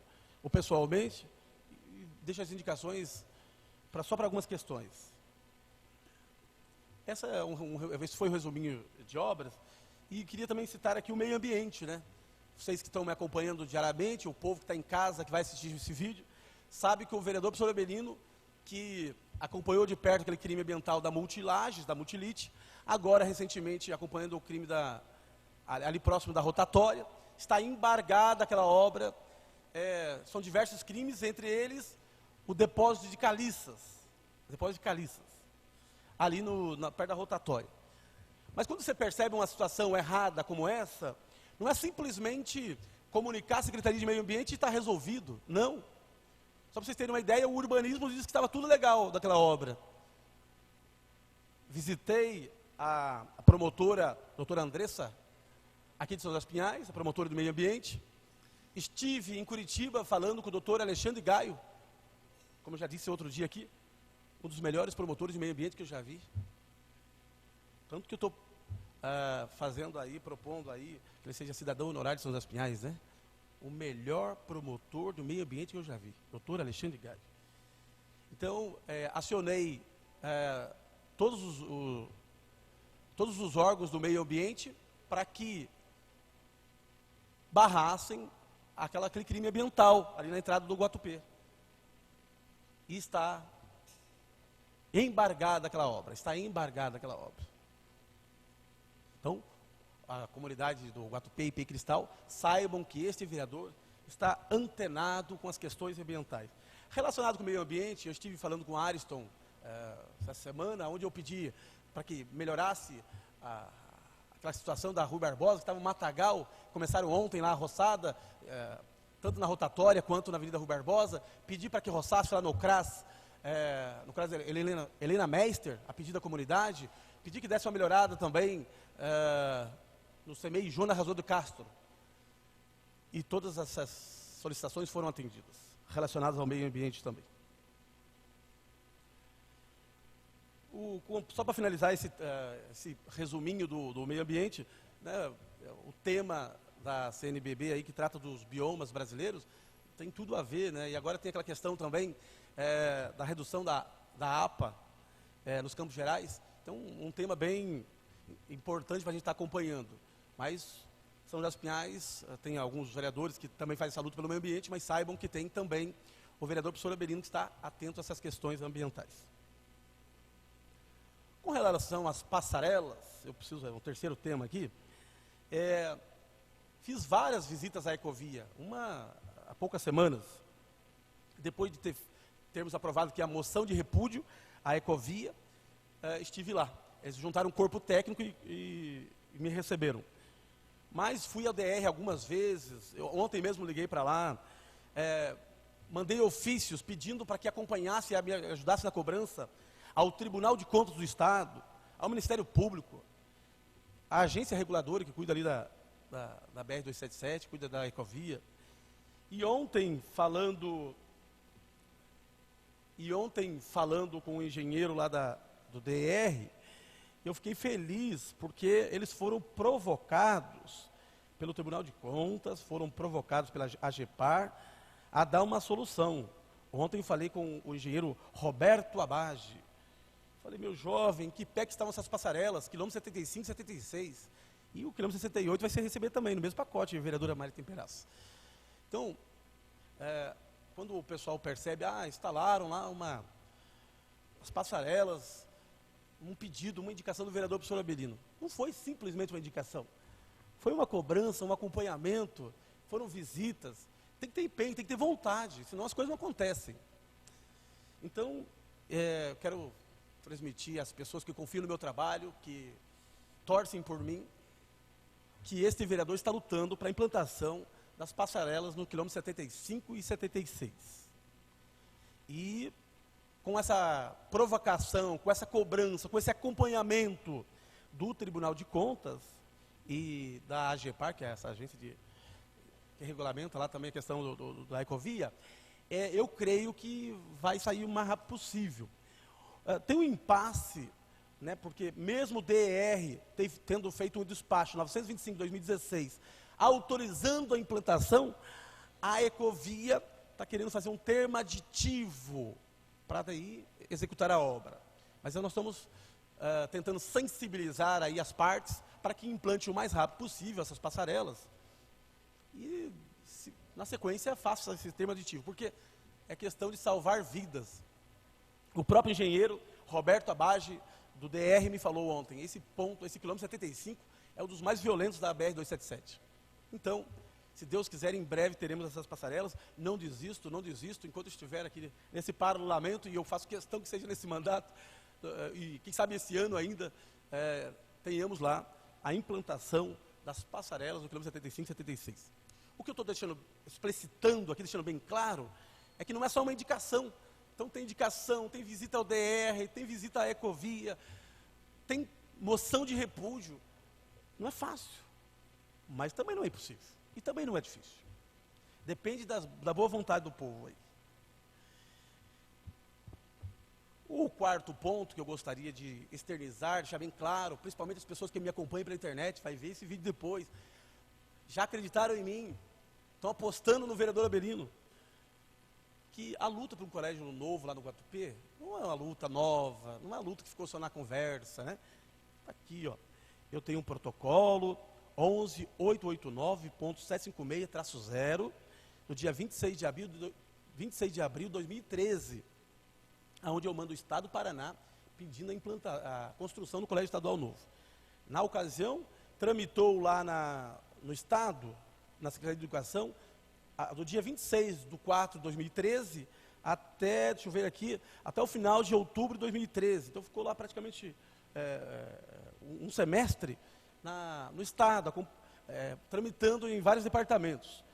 pessoalmente, e deixo as indicações só para algumas questões. Esse foi um resuminho de obras, e queria também citar aqui o meio ambiente, né? Vocês que estão me acompanhando diariamente, o povo que está em casa, que vai assistir esse vídeo, sabe que o vereador professor Abelino, que acompanhou de perto aquele crime ambiental da Multilages, da Multilite, agora, recentemente, acompanhando o crime ali próximo da rotatória, está embargada aquela obra. São diversos crimes, entre eles o depósito de caliças, ali perto da rotatória. Mas quando você percebe uma situação errada como essa, não é simplesmente comunicar a Secretaria de Meio Ambiente e está resolvido, não. Só para vocês terem uma ideia, o urbanismo disse que estava tudo legal daquela obra. visitei a promotora, doutora Andressa, aqui de São José dos Pinhais, a promotora do meio ambiente. Estive em Curitiba falando com o doutor Alexandre Gaio, como eu já disse outro dia aqui, um dos melhores promotores de meio ambiente que eu já vi. Tanto que eu estou fazendo aí, propondo aí, que ele seja cidadão honorário de São José dos Pinhais, né? O melhor promotor do meio ambiente que eu já vi, doutor Alexandre Gaio. Então, acionei todos os órgãos do meio ambiente para que barrassem aquele crime ambiental ali na entrada do Guatupê. E está embargada aquela obra, Então, a comunidade do Guatupê e Ipê Cristal saibam que este vereador está antenado com as questões ambientais. Relacionado com o meio ambiente, eu estive falando com o Ariston essa semana, onde eu pedi para que melhorasse aquela situação da Rui Barbosa, que estava um matagal, começaram ontem lá a roçada, tanto na rotatória quanto na Avenida Rui Barbosa, pedi para que roçasse lá no CRAS Helena Meister, a pedido da comunidade, pedi que desse uma melhorada também no CEMEI Jonas Razor do Castro. E todas essas solicitações foram atendidas, relacionadas ao meio ambiente também. Só para finalizar esse resuminho do meio ambiente, né, o tema da CNBB aí que trata dos biomas brasileiros tem tudo a ver, né? E agora tem aquela questão também da redução da APA nos Campos Gerais. Então, um tema bem importante para a gente estar acompanhando. Mas São José dos Pinhais tem alguns vereadores que também fazem essa luta pelo meio ambiente, mas saibam que tem também o vereador professor Abelino que está atento a essas questões ambientais. Com relação às passarelas, um terceiro tema aqui, fiz várias visitas à Ecovia, há poucas semanas, depois de termos aprovado que a moção de repúdio à Ecovia, estive lá. Eles juntaram um corpo técnico e me receberam. Mas fui ao DR algumas vezes, ontem mesmo liguei para lá, mandei ofícios pedindo para que acompanhasse e me ajudasse na cobrança ao Tribunal de Contas do Estado, ao Ministério Público, à agência reguladora que cuida ali da BR-277, cuida da Ecovia. E ontem, falando com o engenheiro lá do DR, eu fiquei feliz, porque eles foram provocados pelo Tribunal de Contas, foram provocados pela AGEPAR a dar uma solução. Ontem falei com o engenheiro Roberto Abage. Falei, meu jovem, em que pé que estavam essas passarelas? Quilômetro 75, 76. E o quilômetro 68 vai ser receber também, no mesmo pacote, vereadora Mari Temperaz. Então, quando o pessoal percebe, instalaram lá as passarelas, um pedido, uma indicação do vereador professor Abelino. Não foi simplesmente uma indicação. Foi uma cobrança, um acompanhamento, foram visitas. Tem que ter empenho, tem que ter vontade, senão as coisas não acontecem. Então, quero transmitir às pessoas que confiam no meu trabalho, que torcem por mim, que este vereador está lutando para a implantação das passarelas no quilômetro 75 e 76. E com essa provocação, com essa cobrança, com esse acompanhamento do Tribunal de Contas e da AGEPAR, que é essa agência que regulamenta lá também a questão da Ecovia, eu creio que vai sair o mais rápido possível. Tem um impasse, né, porque mesmo o DR tendo feito um despacho 925/2016, autorizando a implantação, a Ecovia está querendo fazer um termo aditivo para daí executar a obra. Mas nós estamos tentando sensibilizar aí as partes para que implante o mais rápido possível essas passarelas. E, na sequência, faça esse termo aditivo, porque é questão de salvar vidas. O próprio engenheiro Roberto Abage, do DR, me falou ontem, esse quilômetro 75, é um dos mais violentos da BR-277. Então, se Deus quiser, em breve teremos essas passarelas. Não desisto, enquanto estiver aqui nesse parlamento, e eu faço questão que seja nesse mandato, e quem sabe esse ano ainda, tenhamos lá a implantação das passarelas no quilômetro 75 e 76. O que eu estou explicitando aqui, deixando bem claro, é que não é só uma indicação. Então tem indicação, tem visita ao DR, tem visita à Ecovia, tem moção de repúdio. Não é fácil, mas também não é impossível. E também não é difícil. Depende da boa vontade do povo aí. O quarto ponto que eu gostaria de externizar, deixar bem claro, principalmente as pessoas que me acompanham pela internet, vai ver esse vídeo depois, já acreditaram em mim, estão apostando no vereador Abelino, que a luta por um colégio novo lá no Guatupê não é uma luta nova, não é uma luta que ficou só na conversa, né? Está aqui, ó. Eu tenho um protocolo 11889.756-0, no dia 26 de abril de 2013, onde eu mando o Estado do Paraná pedindo a construção do Colégio Estadual Novo. Na ocasião, tramitou lá no Estado, na Secretaria de Educação, do dia 26/4 de 2013 até, deixa eu ver aqui, até o final de outubro de 2013. Então ficou lá praticamente um semestre no Estado, tramitando em vários departamentos.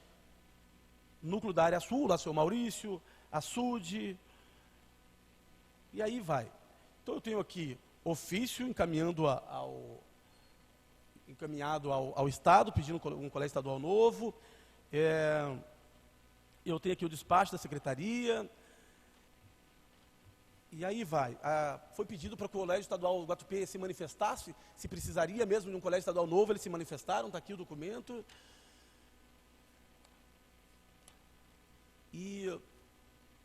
Núcleo da área sul, lá seu Maurício, açude, e aí vai. Então eu tenho aqui ofício encaminhado ao Estado, pedindo um colégio estadual novo. Eu tenho aqui o despacho da secretaria. E aí vai. Foi pedido para que o Colégio Estadual Guatupê se manifestasse, se precisaria mesmo de um colégio estadual novo, eles se manifestaram, está aqui o documento. E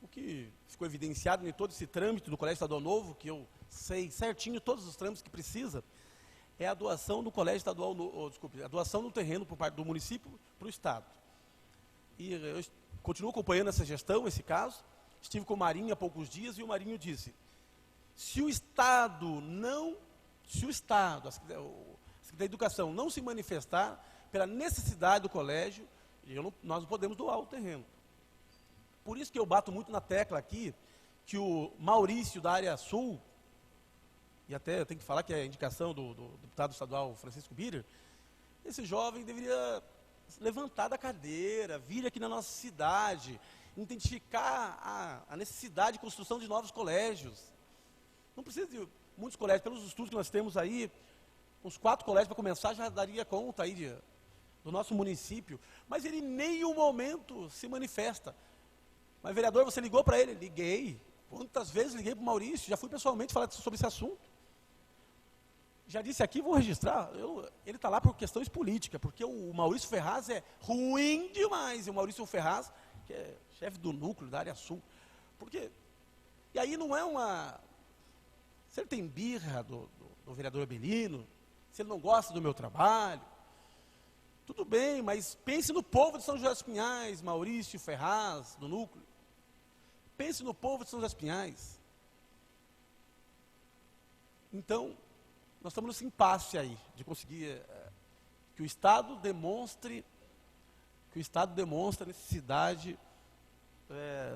o que ficou evidenciado em todo esse trâmite do Colégio Estadual Novo, que eu sei certinho todos os trâmites que precisa, é a doação do Colégio Estadual Novo, a doação do terreno por parte do município para o Estado. E eu continuo acompanhando essa gestão, esse caso. Estive com o Marinho há poucos dias e o Marinho disse, se o Estado, a Secretaria de Educação não se manifestar pela necessidade do colégio, nós não podemos doar o terreno. Por isso que eu bato muito na tecla aqui, que o Maurício da área sul, e até eu tenho que falar que é a indicação do deputado estadual Francisco Bitter, esse jovem deveria levantar da cadeira, vir aqui na nossa cidade, identificar a necessidade de construção de novos colégios. Não precisa de muitos colégios, pelos estudos que nós temos aí, uns 4 colégios para começar já daria conta aí do nosso município, mas ele em nenhum momento se manifesta. Mas vereador, você ligou para ele? Liguei. Quantas vezes liguei para o Maurício? Já fui pessoalmente falar sobre esse assunto. Já disse aqui, vou registrar, ele está lá por questões políticas, porque o Maurício Ferraz é ruim demais, e o Maurício Ferraz, que é chefe do núcleo da área sul, e aí não é se ele tem birra do vereador Abelino, se ele não gosta do meu trabalho, tudo bem, mas pense no povo de São José dos Pinhais, Maurício Ferraz, do núcleo, pense no povo de São José dos Pinhais. Então, nós estamos nesse impasse aí, de conseguir que o Estado demonstre a necessidade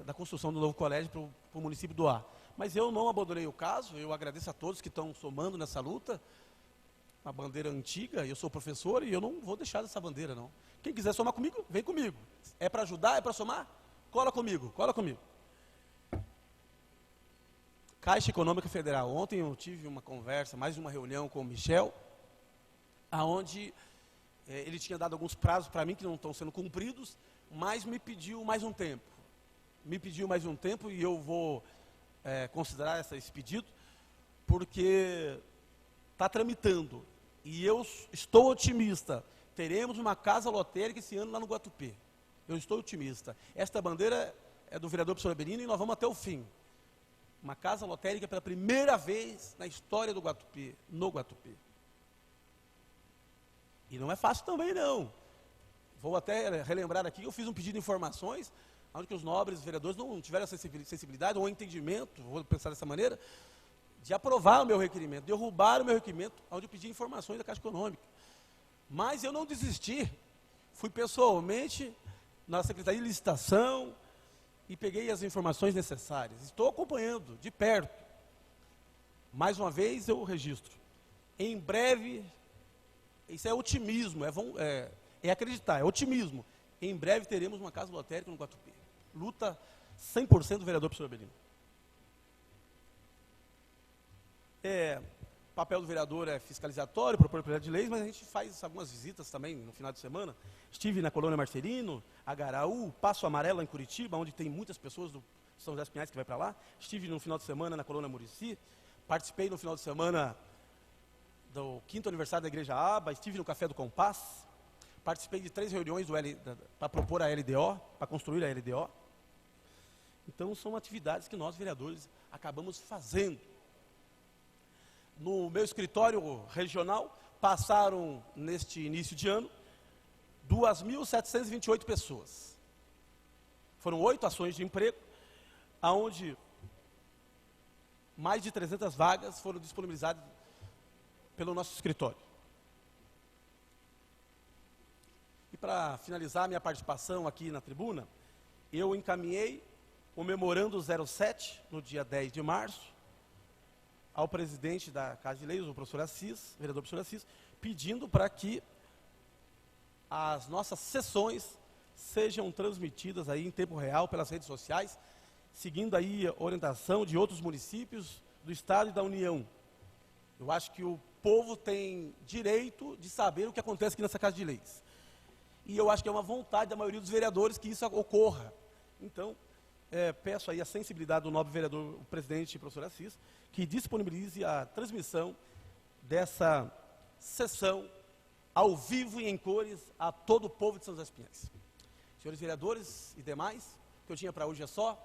da construção do novo colégio para o município doar. Mas eu não abandonei o caso, eu agradeço a todos que estão somando nessa luta, uma bandeira antiga, eu sou professor e eu não vou deixar dessa bandeira, não. Quem quiser somar comigo, vem comigo. É para ajudar, é para somar? Cola comigo, cola comigo. Caixa Econômica Federal. Ontem eu tive uma conversa, mais uma reunião com o Michel, aonde ele tinha dado alguns prazos para mim que não estão sendo cumpridos, mas me pediu mais um tempo. E eu vou considerar esse pedido, porque está tramitando. E eu estou otimista. Teremos uma casa lotérica esse ano lá no Guatupê. Eu estou otimista. Esta bandeira é do vereador professor Abelino e nós vamos até o fim. Uma casa lotérica pela primeira vez na história do Guatupê, no Guatupê. E não é fácil também, não. Vou até relembrar aqui que eu fiz um pedido de informações, onde que os nobres vereadores não tiveram essa sensibilidade ou entendimento, vou pensar dessa maneira, de aprovar o meu requerimento, derrubar o meu requerimento, onde eu pedi informações da Caixa Econômica. Mas eu não desisti. Fui pessoalmente na Secretaria de Licitação, e peguei as informações necessárias. Estou acompanhando de perto. Mais uma vez eu registro. Em breve, isso é otimismo, é acreditar, é otimismo. Em breve teremos uma casa lotérica no Guatupê. Luta 100% do vereador professor Abelino. papel do vereador é fiscalizatório, propor projeto de leis, mas a gente faz algumas visitas também no final de semana. Estive na Colônia Marcelino, Agaraú, Passo Amarelo em Curitiba, onde tem muitas pessoas do São José dos Pinhais que vai para lá. Estive no final de semana na Colônia Murici, participei no final de semana do 5º aniversário da Igreja Aba, estive no Café do Compass, participei de 3 reuniões para propor a LDO, para construir a LDO. Então, são atividades que nós, vereadores, acabamos fazendo. No meu escritório regional, passaram, neste início de ano, 2.728 pessoas. Foram 8 ações de emprego, onde mais de 300 vagas foram disponibilizadas pelo nosso escritório. E para finalizar minha participação aqui na tribuna, eu encaminhei o memorando 07, no dia 10 de março, ao presidente da Casa de Leis, o professor Assis, vereador professor Assis, pedindo para que as nossas sessões sejam transmitidas aí em tempo real pelas redes sociais, seguindo aí a orientação de outros municípios do Estado e da União. Eu acho que o povo tem direito de saber o que acontece aqui nessa Casa de Leis. E eu acho que é uma vontade da maioria dos vereadores que isso ocorra. Então, peço aí a sensibilidade do nobre vereador, o presidente, professor Assis, que disponibilize a transmissão dessa sessão ao vivo e em cores a todo o povo de São José dos Pinhais. Senhores vereadores e demais, o que eu tinha para hoje é só.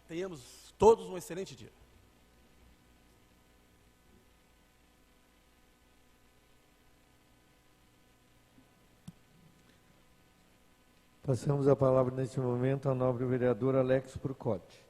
Tenhamos todos um excelente dia. Passamos a palavra neste momento ao nobre vereador Alex Prucotti.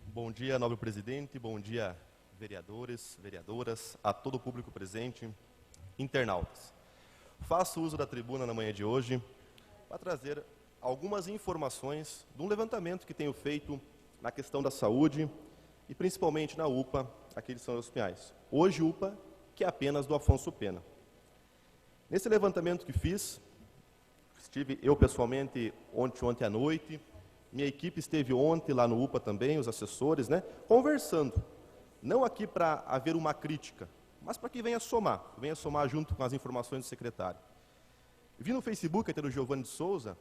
Bom dia, nobre presidente, bom dia, vereadores, vereadoras, a todo o público presente, internautas. Faço uso da tribuna na manhã de hoje para trazer algumas informações de um levantamento que tenho feito na questão da saúde e principalmente na UPA, aqui de São José dos Pinhais. Hoje, UPA, que é apenas do Afonso Pena. Nesse levantamento que fiz, estive eu pessoalmente ontem à noite, minha equipe esteve ontem lá no UPA também, os assessores, conversando. Não aqui para haver uma crítica, mas para que venha somar junto com as informações do secretário. Vi no Facebook, até do Giovanni de Souza,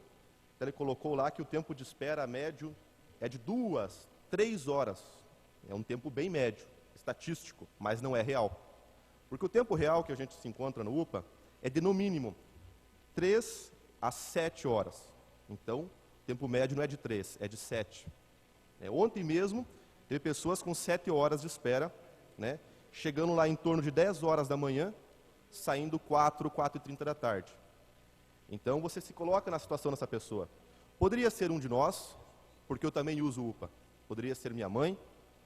ele colocou lá que o tempo de espera médio é de 2, 3 horas. É um tempo bem médio, estatístico, mas não é real. Porque o tempo real que a gente se encontra no UPA é de, no mínimo, 3 a 7 horas. Então, o tempo médio não é de 3, é de 7. Ontem mesmo, teve pessoas com 7 horas de espera, chegando lá em torno de 10 horas da manhã, saindo 4h30 da tarde. Então, você se coloca na situação dessa pessoa. Poderia ser um de nós, porque eu também uso UPA. Poderia ser minha mãe,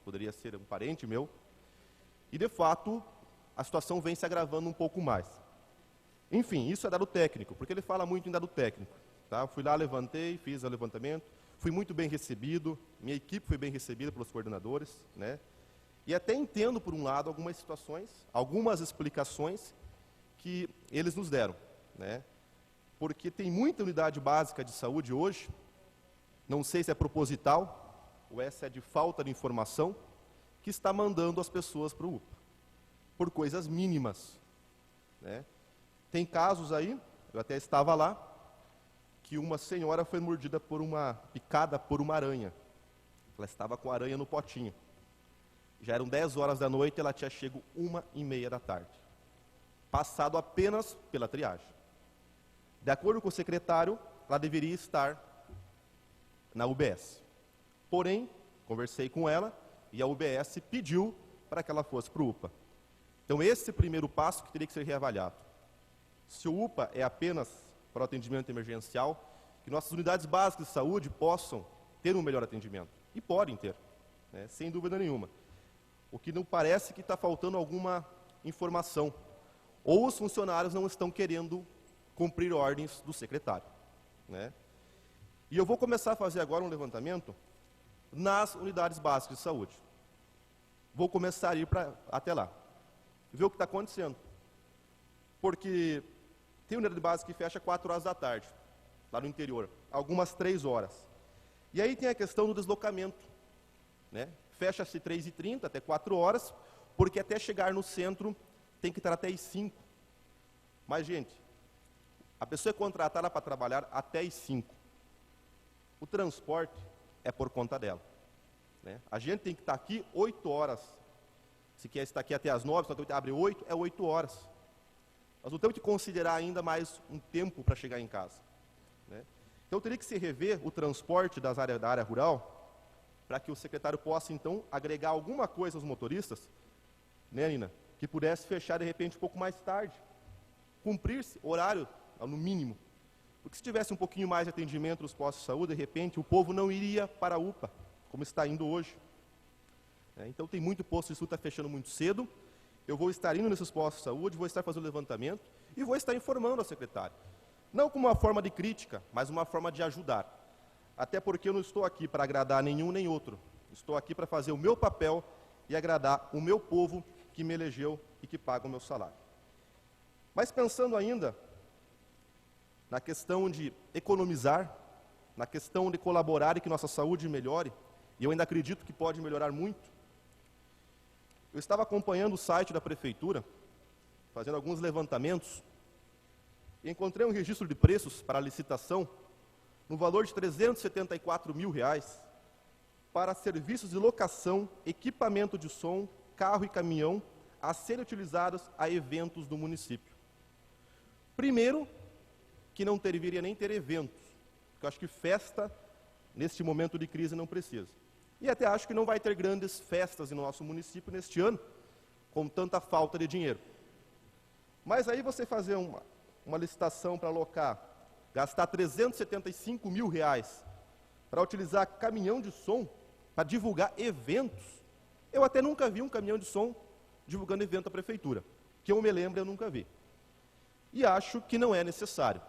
poderia ser um parente meu. E, de fato, a situação vem se agravando um pouco mais. Enfim, isso é dado técnico, porque ele fala muito em dado técnico. Tá? Fui lá, levantei, fiz o levantamento, fui muito bem recebido, minha equipe foi bem recebida pelos coordenadores, e até entendo, por um lado, algumas situações, algumas explicações que eles nos deram, porque tem muita unidade básica de saúde hoje, não sei se é proposital, ou essa é de falta de informação, que está mandando as pessoas para o UPA, por coisas mínimas. Tem casos aí, eu até estava lá, que uma senhora foi mordida picada por uma aranha. Ela estava com a aranha no potinho. Já eram 10 horas da noite, ela tinha chego 1h30 da tarde. Passado apenas pela triagem. De acordo com o secretário, ela deveria estar na UBS. Porém, conversei com ela e a UBS pediu para que ela fosse para o UPA. Então, esse é o primeiro passo que teria que ser reavaliado. Se o UPA é apenas para o atendimento emergencial, que nossas unidades básicas de saúde possam ter um melhor atendimento. E podem ter, sem dúvida nenhuma. O que não parece que está faltando alguma informação. Ou os funcionários não estão querendo cumprir ordens do secretário. E eu vou começar a fazer agora um levantamento nas unidades básicas de saúde. Vou começar a ir até lá, ver o que está acontecendo. Porque tem unidade básica que fecha 4 horas da tarde. lá no interior, algumas 3 horas. E aí tem a questão do deslocamento, né? Fecha-se 3h30 até 4 horas, porque até chegar no centro tem que estar até às 5. Mas, gente, a pessoa é contratada para trabalhar até às 5. O transporte é por conta dela, né? A gente tem que estar aqui 8 horas. Se quer estar aqui até às 9, se nós abre 8, é 8 horas. Nós não temos que considerar ainda mais um tempo para chegar em casa, né? Então, teria que se rever o transporte da área rural, para que o secretário possa, então, agregar alguma coisa aos motoristas, né, Nina? Que pudesse fechar, de repente, um pouco mais tarde. Cumprir-se horário, no mínimo. Porque se tivesse um pouquinho mais de atendimento nos postos de saúde, de repente, o povo não iria para a UPA, como está indo hoje. Então, tem muito posto de saúde que está fechando muito cedo. Eu vou estar indo nesses postos de saúde, vou estar fazendo o levantamento e vou estar informando ao secretário. Não como uma forma de crítica, mas uma forma de ajudar. Até porque eu não estou aqui para agradar nenhum nem outro. Estou aqui para fazer o meu papel e agradar o meu povo que me elegeu e que paga o meu salário. Mas pensando ainda na questão de economizar, na questão de colaborar e que nossa saúde melhore, e eu ainda acredito que pode melhorar muito, eu estava acompanhando o site da prefeitura, fazendo alguns levantamentos, e encontrei um registro de preços para licitação no valor de R$374 mil para serviços de locação, equipamento de som, carro e caminhão a serem utilizados a eventos do município. Primeiro, que não deveria nem ter eventos, porque eu acho que festa, neste momento de crise, não precisa. E até acho que não vai ter grandes festas no nosso município neste ano, com tanta falta de dinheiro. Mas aí você fazer uma licitação para alocar, gastar R$375 mil para utilizar caminhão de som, para divulgar eventos. Eu até nunca vi um caminhão de som divulgando evento da prefeitura. Que eu me lembro, eu nunca vi. E acho que não é necessário.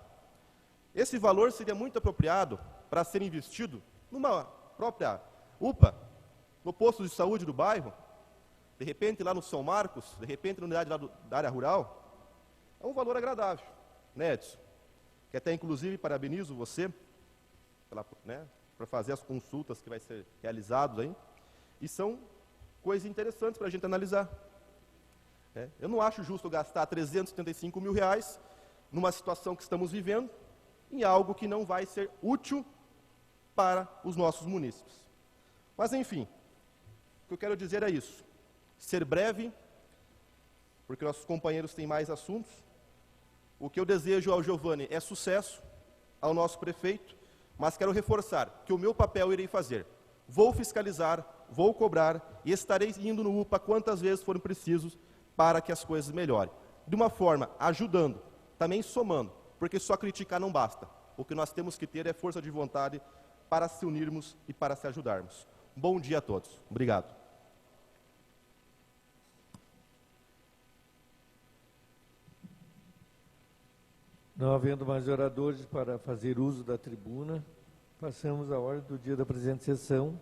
Esse valor seria muito apropriado para ser investido numa própria UPA, no posto de saúde do bairro, de repente lá no São Marcos, de repente na unidade lá da área rural. É um valor agradável, né, Edson? Que até, inclusive, parabenizo você por fazer as consultas que vai ser realizadas aí. E são coisas interessantes para a gente analisar. Eu não acho justo gastar R$375 mil numa situação que estamos vivendo, em algo que não vai ser útil para os nossos munícipes. Mas, enfim, o que eu quero dizer é isso. Ser breve, porque nossos companheiros têm mais assuntos. O que eu desejo ao Giovanni é sucesso, ao nosso prefeito, mas quero reforçar que o meu papel eu irei fazer. Vou fiscalizar, vou cobrar e estarei indo no UPA quantas vezes forem precisos para que as coisas melhorem. De uma forma, ajudando, também somando, porque só criticar não basta. O que nós temos que ter é força de vontade para se unirmos e para se ajudarmos. Bom dia a todos. Obrigado. Não havendo mais oradores para fazer uso da tribuna, passamos à ordem do dia da presente sessão.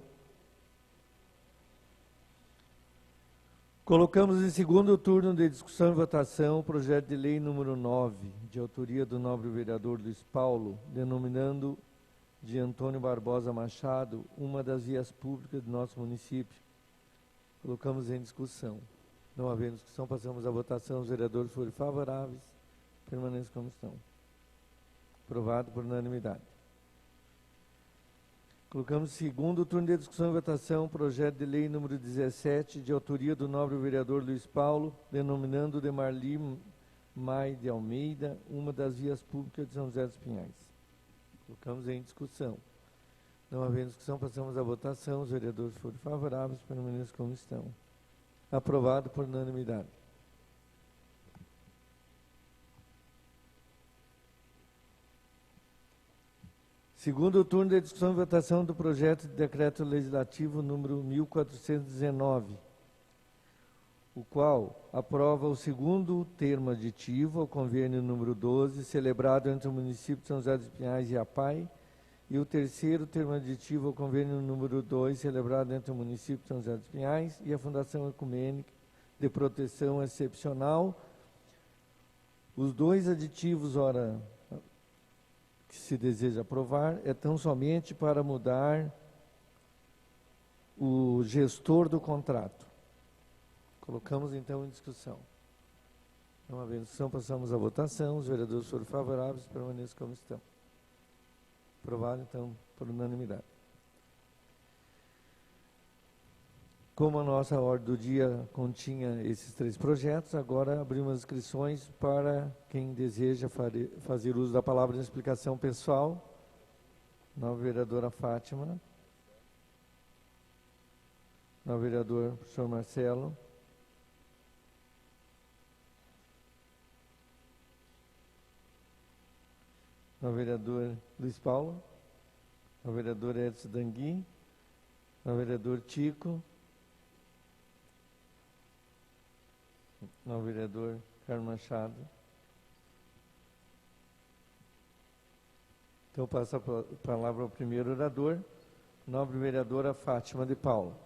Colocamos em segundo turno de discussão e votação o projeto de lei número 9, de autoria do nobre vereador Luiz Paulo, denominando de Antônio Barbosa Machado uma das vias públicas do nosso município. Colocamos em discussão. Não havendo discussão, passamos à votação. Os vereadores forem favoráveis, permaneçam como estão. Aprovado por unanimidade. Colocamos segundo turno de discussão e votação o projeto de lei número 17, de autoria do nobre vereador Luiz Paulo, denominando de Marli Mai de Almeida uma das vias públicas de São José dos Pinhais. Colocamos em discussão. Não havendo discussão, passamos à votação. Os vereadores forem favoráveis, permaneçam como estão. Aprovado por unanimidade. Segundo turno de discussão e votação do projeto de decreto legislativo número 1419, o qual aprova o segundo termo aditivo ao convênio número 12, celebrado entre o município de São José dos Pinhais e a APAI, e o terceiro termo aditivo ao convênio número 2, celebrado entre o município de São José dos Pinhais e a Fundação Ecumênica de Proteção Excepcional. Os dois aditivos, que se deseja aprovar é tão somente para mudar o gestor do contrato. Colocamos então em discussão. Não havendo discussão, passamos à votação. Os vereadores forem favoráveis, permaneçam como estão. Aprovado então por unanimidade. Como a nossa ordem do dia continha esses 3 projetos, agora abrimos as inscrições para quem deseja fazer uso da palavra de explicação pessoal. Nova vereadora Fátima. Nova vereador professor Marcelo. Nova vereador Luiz Paulo. Nova vereador Edson Dangui. Nova vereador Tico. Novo vereador Carlos Machado. Então, passo a palavra ao primeiro orador, nobre vereadora Fátima de Paula.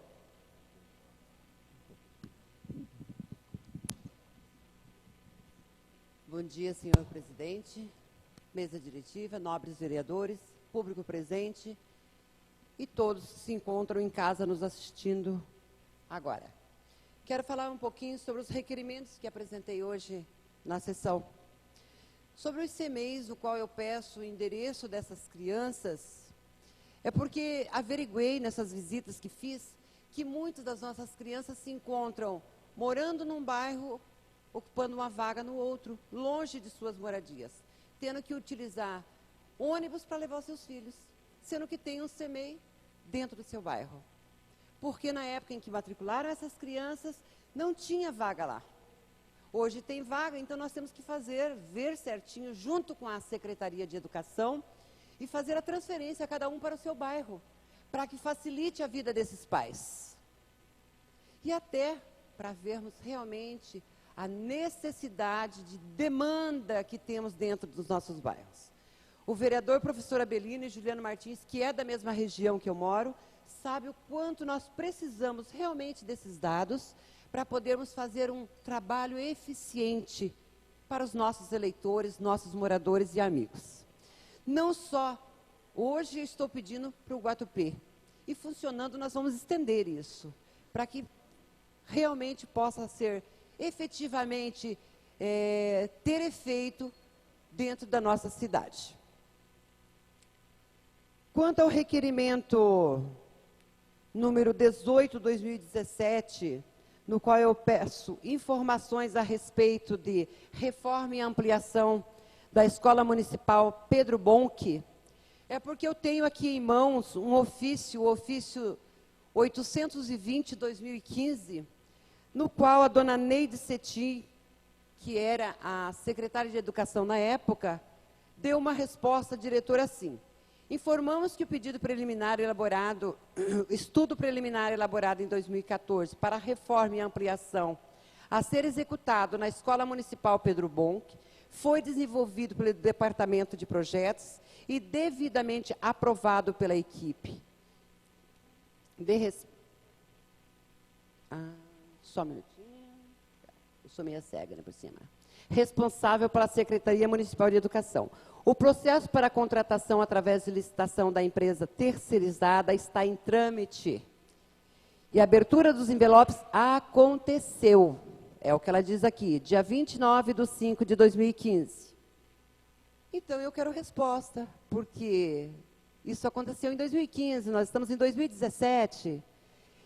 Bom dia, senhor presidente, mesa diretiva, nobres vereadores, público presente e todos que se encontram em casa nos assistindo agora. Quero falar um pouquinho sobre os requerimentos que apresentei hoje na sessão. Sobre os CMEIs, no qual eu peço o endereço dessas crianças, é porque averiguei nessas visitas que fiz que muitas das nossas crianças se encontram morando num bairro, ocupando uma vaga no outro, longe de suas moradias, tendo que utilizar ônibus para levar os seus filhos, sendo que tem um CMEI dentro do seu bairro. Porque na época em que matricularam essas crianças, não tinha vaga lá. Hoje tem vaga, então nós temos que ver certinho, junto com a Secretaria de Educação, e fazer a transferência, cada um para o seu bairro, para que facilite a vida desses pais. E até para vermos realmente a necessidade de demanda que temos dentro dos nossos bairros. O vereador professor Abelino e Juliano Martins, que é da mesma região que eu moro, sabe o quanto nós precisamos realmente desses dados para podermos fazer um trabalho eficiente para os nossos eleitores, nossos moradores e amigos. Não só, hoje eu estou pedindo para o Guatupê, e funcionando nós vamos estender isso, para que realmente possa ser efetivamente ter efeito dentro da nossa cidade. Quanto ao requerimento número 18/2017, no qual eu peço informações a respeito de reforma e ampliação da Escola Municipal Pedro Bonk, é porque eu tenho aqui em mãos um ofício, o ofício 820/2015, no qual a dona Neide Cetim, que era a secretária de Educação na época, deu uma resposta à diretora assim: informamos que o pedido preliminar elaborado, estudo preliminar elaborado em 2014 para a reforma e ampliação a ser executado na Escola Municipal Pedro Bonk foi desenvolvido pelo Departamento de Projetos e devidamente aprovado pela equipe. Só um minutinho. Eu sou meio cega, né, por cima. Responsável pela Secretaria Municipal de Educação. O processo para a contratação através de licitação da empresa terceirizada está em trâmite. E a abertura dos envelopes aconteceu. É o que ela diz aqui, dia 29/5/2015. Então, eu quero resposta, porque isso aconteceu em 2015, nós estamos em 2017,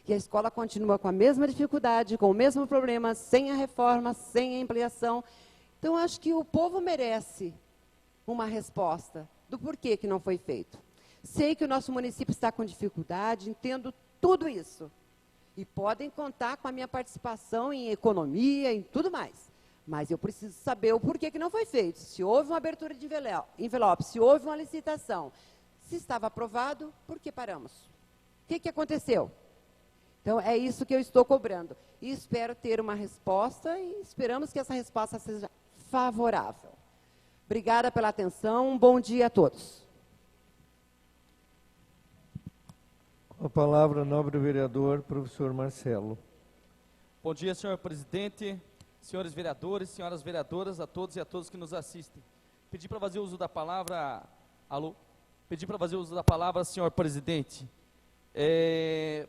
e a escola continua com a mesma dificuldade, com o mesmo problema, sem a reforma, sem a ampliação. Então, acho que o povo merece uma resposta do porquê que não foi feito. Sei que o nosso município está com dificuldade, entendo tudo isso. E podem contar com a minha participação em economia, em tudo mais. Mas eu preciso saber o porquê que não foi feito. Se houve uma abertura de envelope, se houve uma licitação, se estava aprovado, por que paramos? O que aconteceu? Então, é isso que eu estou cobrando. E espero ter uma resposta e esperamos que essa resposta seja favorável. Obrigada pela atenção. Um bom dia a todos. Com a palavra, nobre vereador, professor Marcelo. Bom dia, senhor presidente, senhores vereadores, senhoras vereadoras, a todos e a todas que nos assistem. Pedi para fazer uso da palavra Alô? Pedi para fazer uso da palavra, senhor presidente,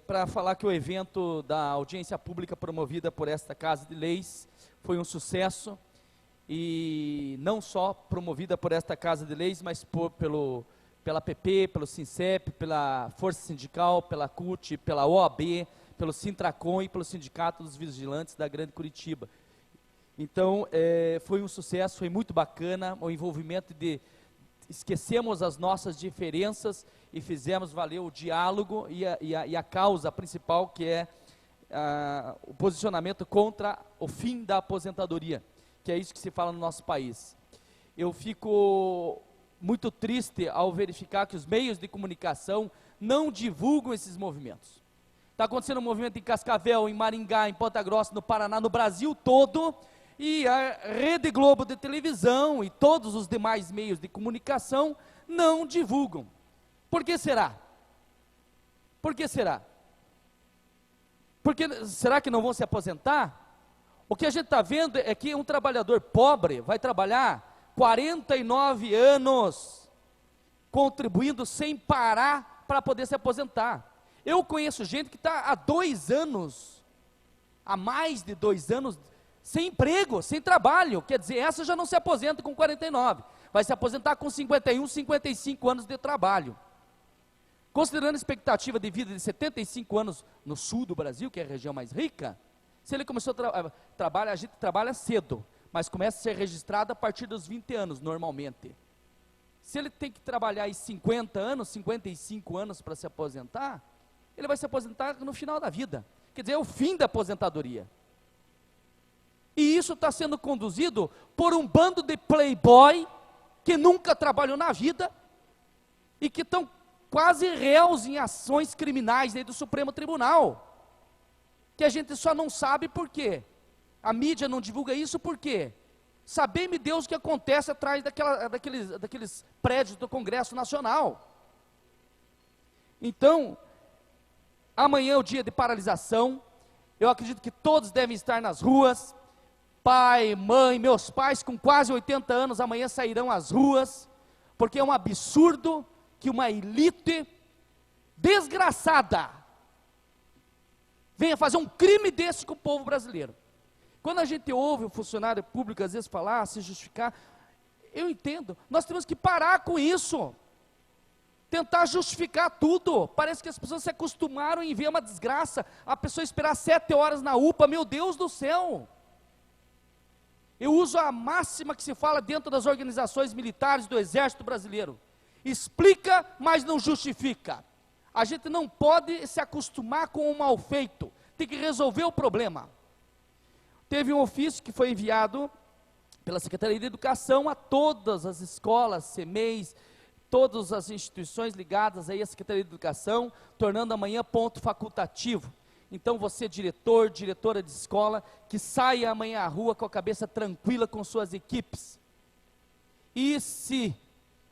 para falar que o evento da audiência pública promovida por esta Casa de Leis foi um sucesso, e não só promovida por esta Casa de Leis, mas pela PP, pelo SINCEP, pela Força Sindical, pela CUT, pela OAB, pelo Sintracom e pelo Sindicato dos Vigilantes da Grande Curitiba. Então, foi um sucesso, foi muito bacana, o envolvimento esquecemos as nossas diferenças e fizemos valer o diálogo e a causa principal, que é o posicionamento contra o fim da aposentadoria, que é isso que se fala no nosso país. Eu fico muito triste ao verificar que os meios de comunicação não divulgam esses movimentos. Está acontecendo um movimento em Cascavel, em Maringá, em Ponta Grossa, no Paraná, no Brasil todo, e a Rede Globo de televisão e todos os demais meios de comunicação não divulgam. Por que será? Por que será? Porque, será que não vão se aposentar? O que a gente está vendo é que um trabalhador pobre vai trabalhar 49 anos, contribuindo sem parar para poder se aposentar. Eu conheço gente que está há 2 anos, há mais de 2 anos, sem emprego, sem trabalho. Quer dizer, essa já não se aposenta com 49, vai se aposentar com 51, 55 anos de trabalho. Considerando a expectativa de vida de 75 anos no sul do Brasil, que é a região mais rica, se ele começou a trabalhar, a gente trabalha cedo, mas começa a ser registrado a partir dos 20 anos, normalmente. Se ele tem que trabalhar aí 50 anos, 55 anos para se aposentar, ele vai se aposentar no final da vida. Quer dizer, é o fim da aposentadoria. E isso está sendo conduzido por um bando de playboy que nunca trabalhou na vida e que estão quase réus em ações criminais aí do Supremo Tribunal, que a gente só não sabe por quê. A mídia não divulga isso por quê? Saber-me Deus o que acontece atrás daqueles prédios do Congresso Nacional. Então, amanhã é o dia de paralisação, eu acredito que todos devem estar nas ruas, pai, mãe, meus pais com quase 80 anos amanhã sairão às ruas, porque é um absurdo que uma elite desgraçada venha fazer um crime desse com o povo brasileiro. Quando a gente ouve o funcionário público às vezes falar, se justificar, eu entendo, nós temos que parar com isso, tentar justificar tudo. Parece que as pessoas se acostumaram em ver uma desgraça, a pessoa esperar 7 horas na UPA, meu Deus do céu. Eu uso a máxima que se fala dentro das organizações militares do Exército Brasileiro: explica, mas não justifica. A gente não pode se acostumar com o mal feito, tem que resolver o problema. Teve um ofício que foi enviado pela Secretaria de Educação a todas as escolas, CEMEIs, todas as instituições ligadas aí à Secretaria de Educação, tornando amanhã ponto facultativo. Então você, diretor, diretora de escola, que saia amanhã à rua com a cabeça tranquila com suas equipes. E se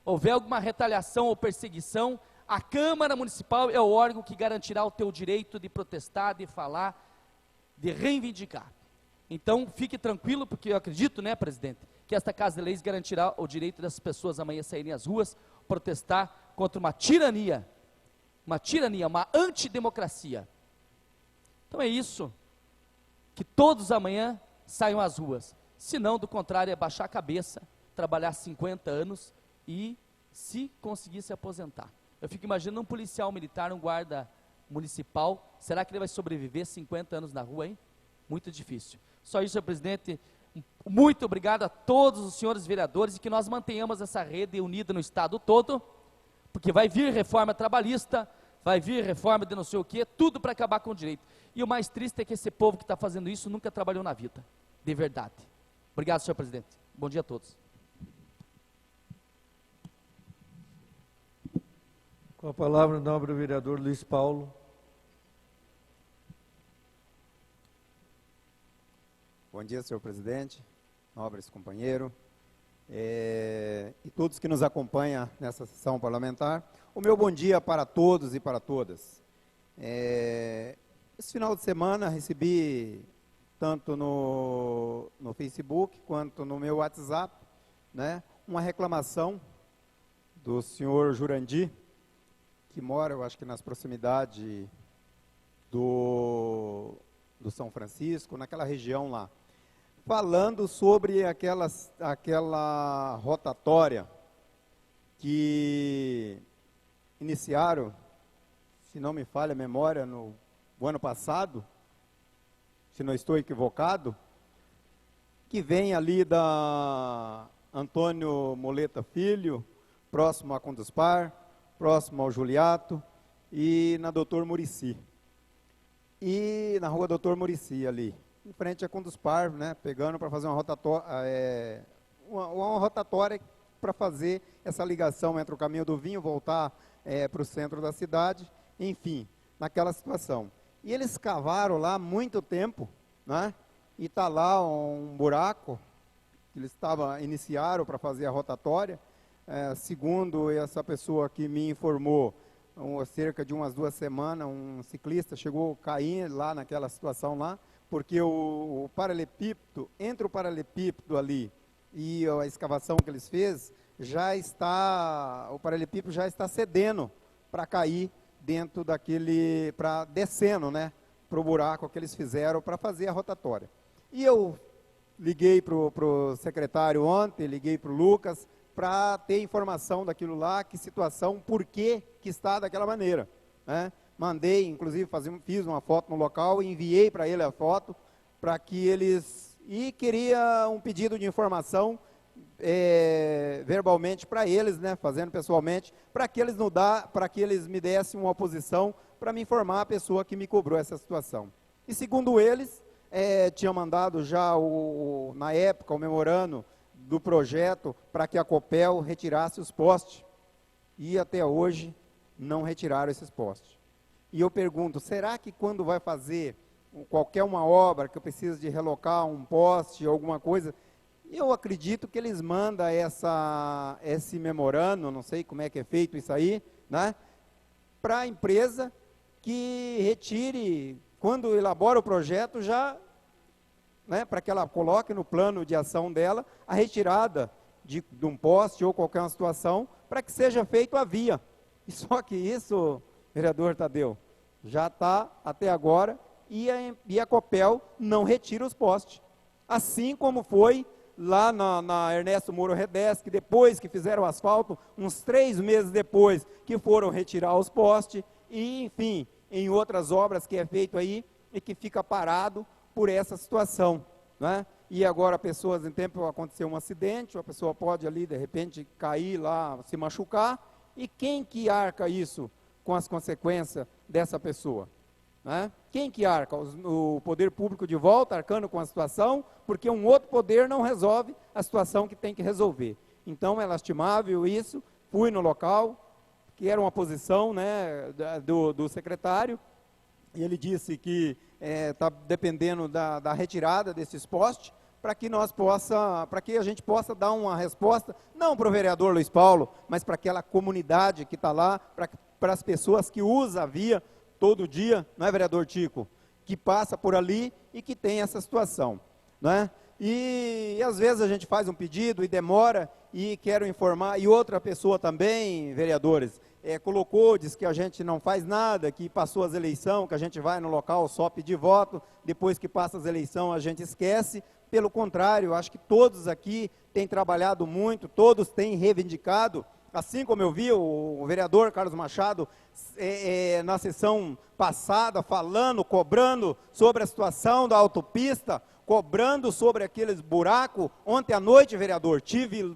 houver alguma retaliação ou perseguição, a Câmara Municipal é o órgão que garantirá o teu direito de protestar, de falar, de reivindicar. Então, fique tranquilo, porque eu acredito, né, presidente, que esta Casa de Leis garantirá o direito dessas pessoas amanhã saírem às ruas, protestar contra uma tirania, uma antidemocracia. Então é isso, que todos amanhã saiam às ruas, senão, do contrário, é baixar a cabeça, trabalhar 50 anos e, se conseguir, se aposentar. Eu fico imaginando um policial militar, um guarda municipal, será que ele vai sobreviver 50 anos na rua, hein? Muito difícil. Só isso, senhor presidente, muito obrigado a todos os senhores vereadores e que nós mantenhamos essa rede unida no estado todo, porque vai vir reforma trabalhista, vai vir reforma de não sei o quê, tudo para acabar com o direito. E o mais triste é que esse povo que está fazendo isso nunca trabalhou na vida, de verdade. Obrigado, senhor presidente. Bom dia a todos. Com a palavra o nobre vereador Luiz Paulo. Bom dia, senhor presidente, nobres companheiros, e todos que nos acompanham nessa sessão parlamentar. O meu bom dia para todos e para todas. Esse final de semana recebi, tanto no Facebook quanto no meu WhatsApp, né, uma reclamação do senhor Jurandir, que mora, eu acho que nas proximidades do São Francisco, naquela região lá, falando sobre aquela rotatória que iniciaram, se não me falha a memória, no ano passado, se não estou equivocado, que vem ali da Antônio Moleta Filho, próximo a Conduspar, próximo ao Juliato, e na Doutor Muricy. E na rua Doutor Muricy ali, em frente a Conduspar, né, pegando para fazer uma rotatória para fazer essa ligação entre o caminho do vinho, voltar para o centro da cidade, enfim, naquela situação. E eles cavaram lá muito tempo, né, e está lá um buraco, que eles iniciaram para fazer a rotatória, segundo essa pessoa que me informou, cerca de umas 2 semanas, um ciclista chegou a cair lá naquela situação lá, porque o paralelepípedo, entre o paralelepípedo ali e a escavação que eles fez, o paralelepípedo já está cedendo para cair dentro daquele, descendo, né, para o buraco que eles fizeram para fazer a rotatória. E eu liguei para o secretário ontem, liguei para o Lucas, para ter informação daquilo lá, que situação, por que está daquela maneira, né? Mandei, inclusive, fiz uma foto no local, enviei para ele a foto, para que eles, e queria um pedido de informação, verbalmente para eles, né, fazendo pessoalmente, para que eles me dessem uma oposição, para me informar a pessoa que me cobrou essa situação. E segundo eles, tinha mandado já, na época, o memorando do projeto para que a Copel retirasse os postes. E até hoje não retiraram esses postes. E eu pergunto, será que quando vai fazer qualquer uma obra que eu preciso de relocar um poste, alguma coisa, eu acredito que eles mandam esse memorando, não sei como é que é feito isso aí, né, para a empresa que retire, quando elabora o projeto, já, né, para que ela coloque no plano de ação dela a retirada de um poste ou qualquer uma situação, para que seja feito a via. E só que isso, vereador Tadeu, já está até agora, e a Copel não retira os postes. Assim como foi lá na Ernesto Moro Redesc, que depois que fizeram o asfalto, uns 3 meses depois que foram retirar os postes, e enfim, em outras obras que é feito aí, e que fica parado por essa situação, né? E agora em tempo aconteceu um acidente, a pessoa pode ali de repente cair lá, se machucar, e quem que arca isso com as consequências dessa pessoa, né? Quem que arca? O poder público de volta arcando com a situação, porque um outro poder não resolve a situação que tem que resolver. Então é lastimável isso. Fui no local, que era uma posição, né, do secretário, e ele disse que está dependendo da retirada desses postes, para que a gente possa dar uma resposta, não para o vereador Luiz Paulo, mas para aquela comunidade que está lá, para as pessoas que usam a via todo dia, não é, vereador Tico? Que passa por ali e que tem essa situação, né? E às vezes a gente faz um pedido e demora, e quero informar, e outra pessoa também, vereadores, diz que a gente não faz nada, que passou as eleições, que a gente vai no local só pedir voto, depois que passa as eleições a gente esquece. Pelo contrário, acho que todos aqui têm trabalhado muito, todos têm reivindicado, assim como eu vi o vereador Carlos Machado na sessão passada falando, cobrando sobre a situação da autopista, cobrando sobre aqueles buracos. Ontem à noite, vereador,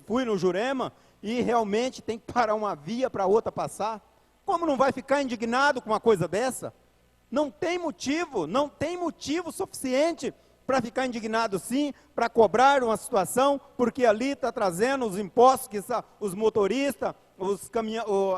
fui no Jurema e realmente tem que parar uma via para outra passar. Como não vai ficar indignado com uma coisa dessa? Não tem motivo suficiente para ficar indignado sim, para cobrar uma situação, porque ali está trazendo os impostos que os motoristas,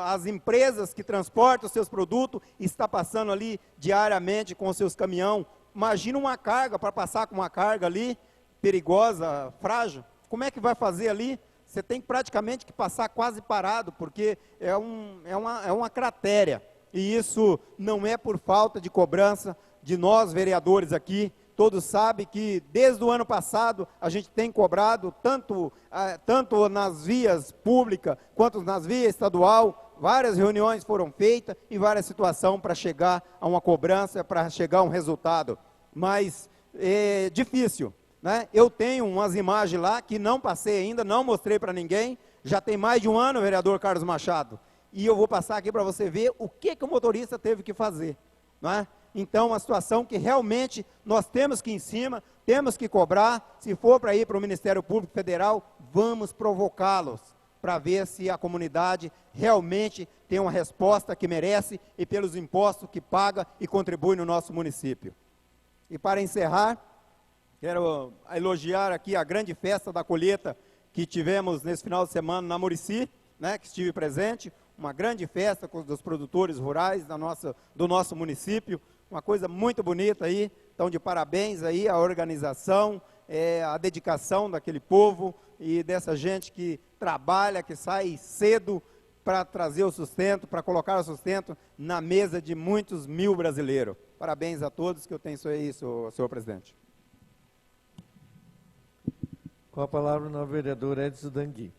as empresas que transportam os seus produtos, está passando ali diariamente com os seus caminhões. Imagina uma carga, para passar com uma carga ali, perigosa, frágil, como é que vai fazer ali? Você tem praticamente que passar quase parado, porque é uma cratéria, e isso não é por falta de cobrança de nós vereadores aqui, todos sabem que desde o ano passado a gente tem cobrado, tanto nas vias públicas quanto nas vias estadual, várias reuniões foram feitas e várias situações para chegar a uma cobrança, para chegar a um resultado. Mas é difícil, né? Eu tenho umas imagens lá que não passei ainda, não mostrei para ninguém, já tem mais de um ano, vereador Carlos Machado, e eu vou passar aqui para você ver o que o motorista teve que fazer, não é? Então, uma situação que realmente nós temos que ir em cima, temos que cobrar. Se for para ir para o Ministério Público Federal, vamos provocá-los para ver se a comunidade realmente tem uma resposta que merece e pelos impostos que paga e contribui no nosso município. E para encerrar, quero elogiar aqui a grande festa da colheita que tivemos nesse final de semana na Murici, né, que estive presente, uma grande festa dos produtores rurais do nosso município, uma coisa muito bonita aí. Então, de parabéns aí à organização, a dedicação daquele povo e dessa gente que trabalha, que sai cedo para trazer o sustento, para colocar o sustento na mesa de muitos mil brasileiros. Parabéns a todos, que eu tenho isso, senhor presidente. Com a palavra, o novo vereador Edson Dangui.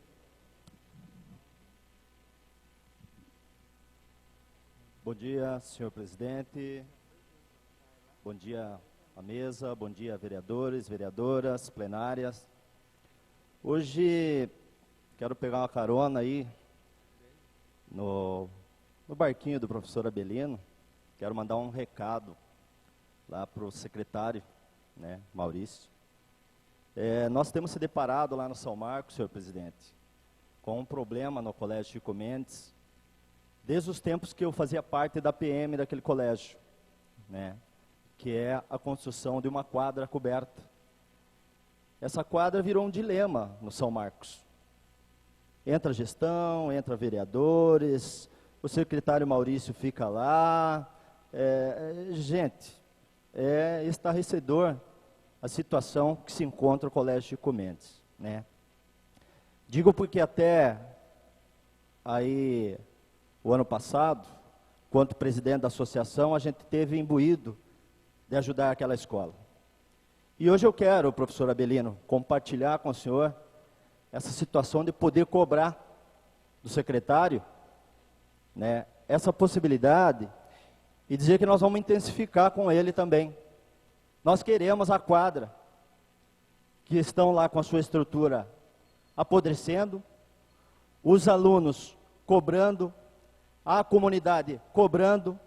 Bom dia, senhor presidente. Bom dia à mesa, bom dia vereadores, vereadoras, plenárias. Hoje quero pegar uma carona aí no barquinho do professor Abelino. Quero mandar um recado lá para o secretário, né, Maurício. Nós temos se deparado lá no São Marcos, senhor presidente, com um problema no Colégio Chico Mendes, desde os tempos que eu fazia parte da PM daquele colégio, né, que é a construção de uma quadra coberta. Essa quadra virou um dilema no São Marcos. Entra gestão, entra vereadores, o secretário Maurício fica lá. Gente, é estarrecedor a situação que se encontra o Colégio Chico Mendes, né? Digo porque até aí o ano passado, quanto presidente da associação, a gente teve imbuído de ajudar aquela escola. E hoje eu quero, professor Abelino, compartilhar com o senhor essa situação de poder cobrar do secretário, né, essa possibilidade, e dizer que nós vamos intensificar com ele também. Nós queremos a quadra, que estão lá com a sua estrutura apodrecendo, os alunos cobrando, a comunidade cobrando,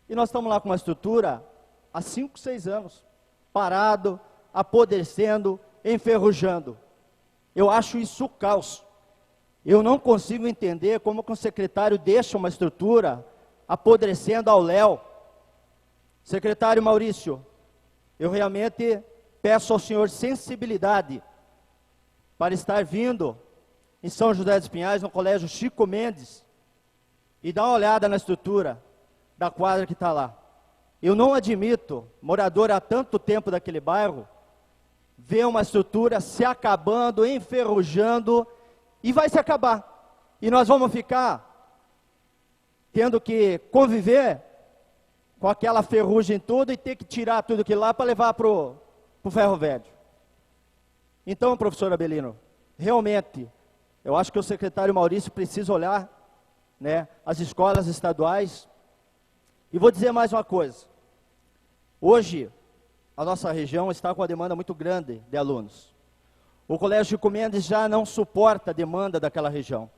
e nós estamos lá com uma estrutura há 5, 6 anos, parado, apodrecendo, enferrujando. Eu acho isso caos. Eu não consigo entender como que um secretário deixa uma estrutura apodrecendo ao léu. Secretário Maurício, eu realmente peço ao senhor sensibilidade para estar vindo em São José dos Pinhais, no Colégio Chico Mendes, e dar uma olhada na estrutura da quadra que está lá. Eu não admito, morador há tanto tempo daquele bairro, ver uma estrutura se acabando, enferrujando, e vai se acabar. E nós vamos ficar tendo que conviver com aquela ferrugem toda e ter que tirar tudo aquilo lá para levar para o ferro velho. Então, professor Abelino, realmente, eu acho que o secretário Maurício precisa olhar, né, as escolas estaduais. E vou dizer mais uma coisa. Hoje, a nossa região está com uma demanda muito grande de alunos. O Colégio Chico Mendes já não suporta a demanda daquela região.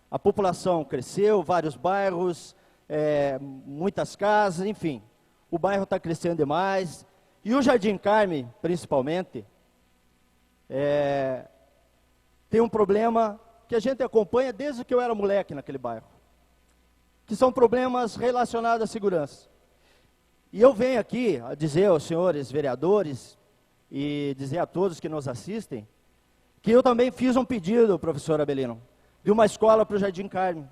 A população cresceu, vários bairros, muitas casas, enfim. O bairro está crescendo demais. E o Jardim Carme, principalmente, tem um problema que a gente acompanha desde que eu era moleque naquele bairro, que são problemas relacionados à segurança. E eu venho aqui a dizer aos senhores vereadores e dizer a todos que nos assistem, que eu também fiz um pedido, professor Abelino, de uma escola para o Jardim Carme,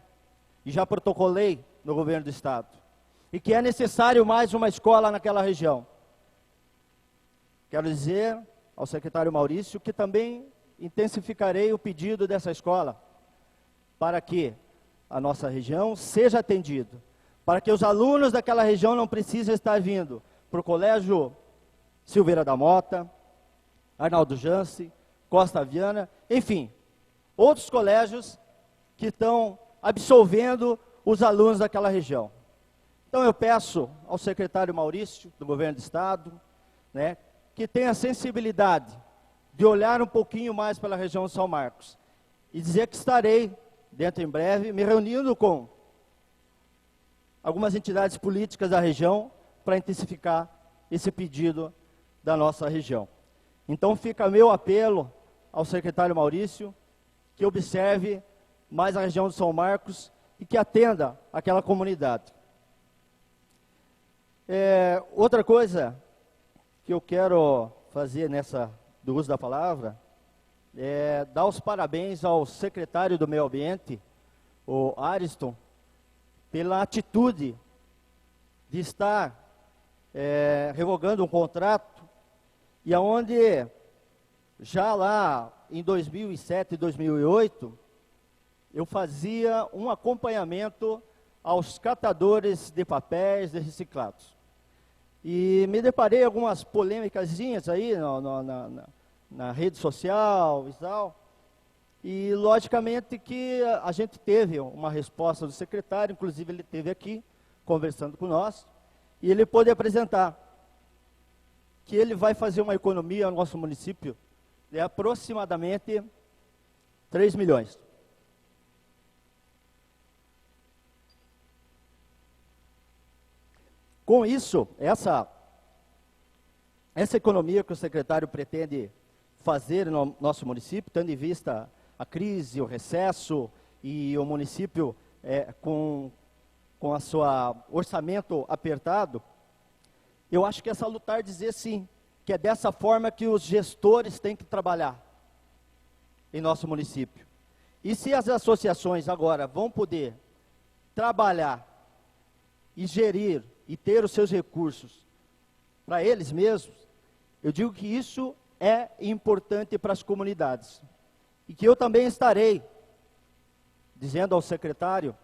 e já protocolei no governo do estado, e que é necessário mais uma escola naquela região. Quero dizer ao secretário Maurício que também intensificarei o pedido dessa escola, para que a nossa região seja atendido, para que os alunos daquela região não precisem estar vindo para o Colégio Silveira da Mota, Arnaldo Jansi, Costa Viana, enfim, outros colégios que estão absolvendo os alunos daquela região. Então eu peço ao secretário Maurício, do Governo do Estado, né, que tenha sensibilidade de olhar um pouquinho mais pela região de São Marcos e dizer que estarei, dentro em breve, me reunindo com algumas entidades políticas da região para intensificar esse pedido da nossa região. Então fica meu apelo ao secretário Maurício, que observe mais a região de São Marcos e que atenda aquela comunidade. Outra coisa que eu quero fazer do uso da palavra é dar os parabéns ao secretário do Meio Ambiente, o Ariston, pela atitude de estar revogando um contrato, e aonde já lá em 2007 e 2008, eu fazia um acompanhamento aos catadores de papéis de reciclados. E me deparei algumas polêmicazinhas aí na rede social e tal, e logicamente que a gente teve uma resposta do secretário, inclusive ele esteve aqui conversando com nós, e ele pôde apresentar que ele vai fazer uma economia no nosso município de aproximadamente 3 milhões. Com isso, essa economia que o secretário pretende fazer no nosso município, tendo em vista a crise, o recesso e o município com o seu orçamento apertado, eu acho que é salutar dizer sim, que é dessa forma que os gestores têm que trabalhar em nosso município. E se as associações agora vão poder trabalhar e gerir e ter os seus recursos para eles mesmos, eu digo que isso é importante para as comunidades. E que eu também estarei, dizendo ao secretário,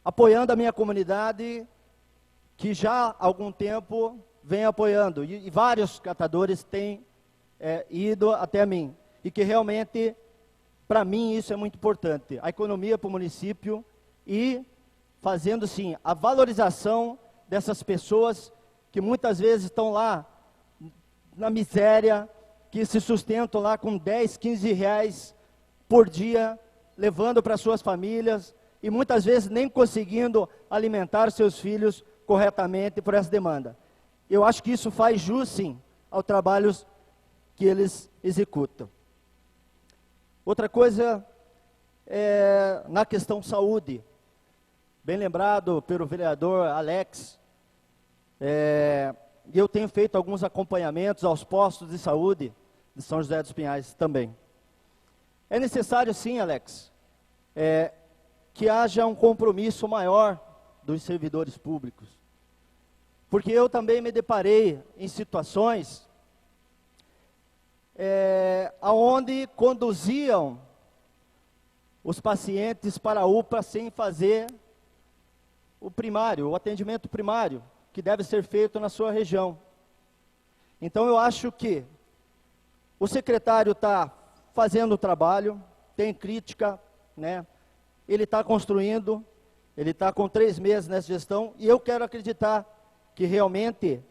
apoiando a minha comunidade, que já há algum tempo vem apoiando, e vários catadores têm ido até mim, e que realmente, para mim, isso é muito importante, a economia para o município, e fazendo, sim, a valorização dessas pessoas que muitas vezes estão lá na miséria, que se sustentam lá com 10, 15 reais por dia, levando para suas famílias, e muitas vezes nem conseguindo alimentar seus filhos corretamente por essa demanda. Eu acho que isso faz jus, sim, ao trabalho que eles executam. Outra coisa é na questão saúde. Bem lembrado pelo vereador Alex, eu tenho feito alguns acompanhamentos aos postos de saúde de São José dos Pinhais também. É necessário, sim, Alex, que haja um compromisso maior dos servidores públicos. Porque eu também me deparei em situações onde conduziam os pacientes para a UPA sem fazer o primário, o atendimento primário, que deve ser feito na sua região. Então eu acho que o secretário está fazendo o trabalho, tem crítica, né? Ele está construindo, ele está com 3 meses nessa gestão, e eu quero acreditar que realmente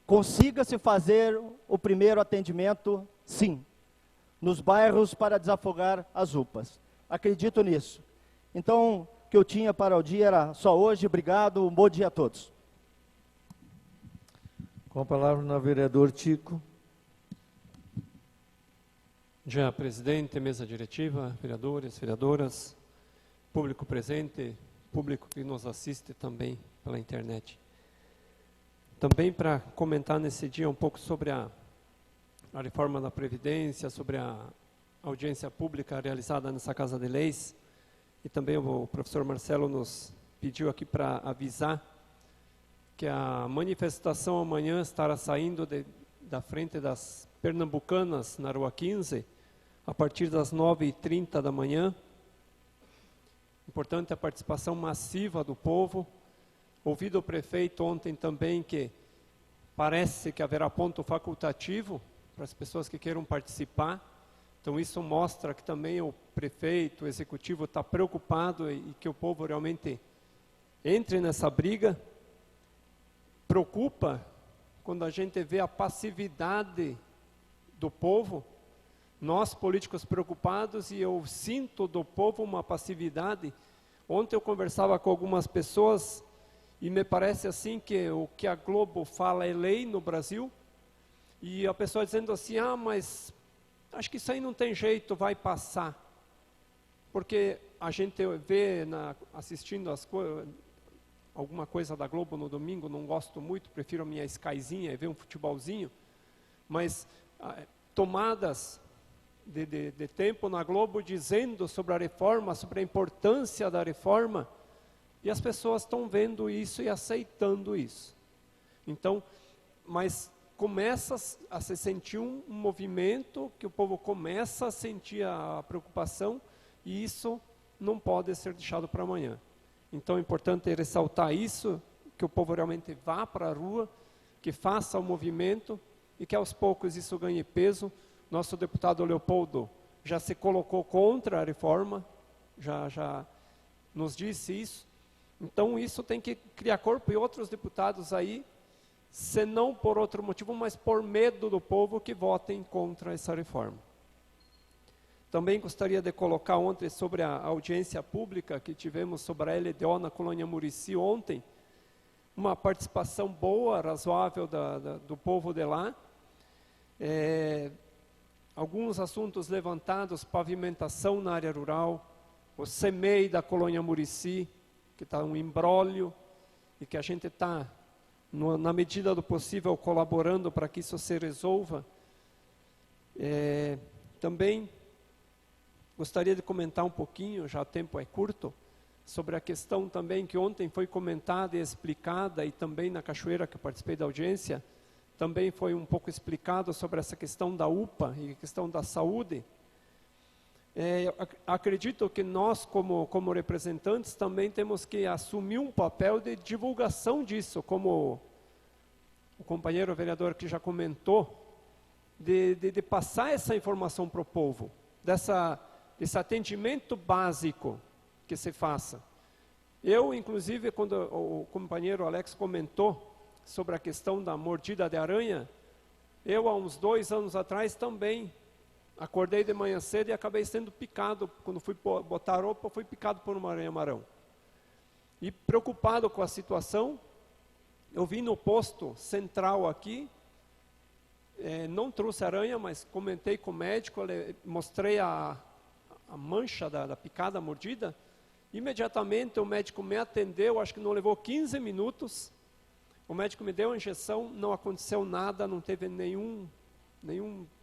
consiga se fazer o primeiro atendimento, sim, nos bairros para desafogar as UPAs. Acredito nisso. Então, o que eu tinha para o dia era só hoje. Obrigado, um bom dia a todos. Com a palavra o vereador Tico. Bom dia, presidente, mesa diretiva, vereadores, vereadoras, público presente, público que nos assiste também pela internet. Também para comentar nesse dia um pouco sobre a reforma da Previdência, sobre a audiência pública realizada nessa Casa de Leis, e também o professor Marcelo nos pediu aqui para avisar que a manifestação amanhã estará saindo da frente das Pernambucanas, na Rua 15, a partir das 9h30 da manhã. Importante a participação massiva do povo. Ouvido o prefeito ontem também que parece que haverá ponto facultativo para as pessoas que queiram participar. Então isso mostra que também o prefeito, o executivo está preocupado e que o povo realmente entre nessa briga. Preocupa quando a gente vê a passividade do povo, nós políticos preocupados, e eu sinto do povo uma passividade. Ontem eu conversava com algumas pessoas e me parece assim que o que a Globo fala é lei no Brasil, e a pessoa dizendo assim, mas acho que isso aí não tem jeito, vai passar. Porque a gente vê assistindo alguma coisa da Globo no domingo, não gosto muito, prefiro a minha Skyzinha e ver um futebolzinho, mas tomadas de tempo na Globo dizendo sobre a reforma, sobre a importância da reforma, e as pessoas estão vendo isso e aceitando isso. Então, mas começa a se sentir um movimento, que o povo começa a sentir a preocupação, e isso não pode ser deixado para amanhã. Então é importante ressaltar isso, que o povo realmente vá para a rua, que faça o movimento, e que aos poucos isso ganhe peso. Nosso deputado Leopoldo já se colocou contra a reforma, já nos disse isso. Então isso tem que criar corpo, e outros deputados aí, se não por outro motivo, mas por medo do povo, que votem contra essa reforma. Também gostaria de colocar ontem sobre a audiência pública que tivemos sobre a LDO na colônia Murici ontem, uma participação boa, razoável do povo de lá. Alguns assuntos levantados, pavimentação na área rural, o CEMEI da colônia Murici, que está um imbróglio, e que a gente está, na medida do possível, colaborando para que isso se resolva. Também gostaria de comentar um pouquinho, já o tempo é curto, sobre a questão também que ontem foi comentada e explicada, e também na Cachoeira, que eu participei da audiência, também foi um pouco explicado sobre essa questão da UPA e a questão da saúde. Acredito que nós, como representantes, também temos que assumir um papel de divulgação disso, como o companheiro vereador que já comentou, de passar essa informação para o povo, desse atendimento básico que se faça. Eu, inclusive, quando o companheiro Alex comentou sobre a questão da mordida de aranha, eu, há uns 2 anos atrás, também acordei de manhã cedo e acabei sendo picado. Quando fui botar a roupa, fui picado por uma aranha-marão. E preocupado com a situação, eu vim no posto central aqui, não trouxe aranha, mas comentei com o médico, mostrei a mancha da picada, mordida. Imediatamente o médico me atendeu, acho que não levou 15 minutos. O médico me deu a injeção, não aconteceu nada, não teve nenhum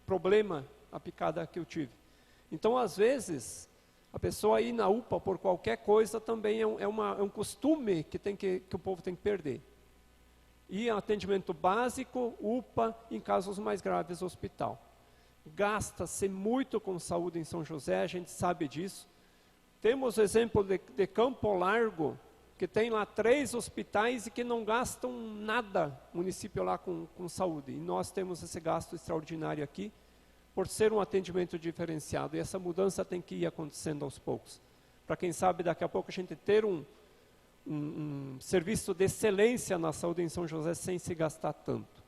problema a picada que eu tive. Então, às vezes, a pessoa ir na UPA por qualquer coisa também é um costume que o povo tem que perder. E atendimento básico, UPA, em casos mais graves, hospital. Gasta-se muito com saúde em São José, a gente sabe disso. Temos o exemplo de Campo Largo, que tem lá 3 hospitais e que não gastam nada, município lá com saúde. E nós temos esse gasto extraordinário aqui, por ser um atendimento diferenciado. E essa mudança tem que ir acontecendo aos poucos. Para quem sabe, daqui a pouco a gente ter um serviço de excelência na saúde em São José sem se gastar tanto.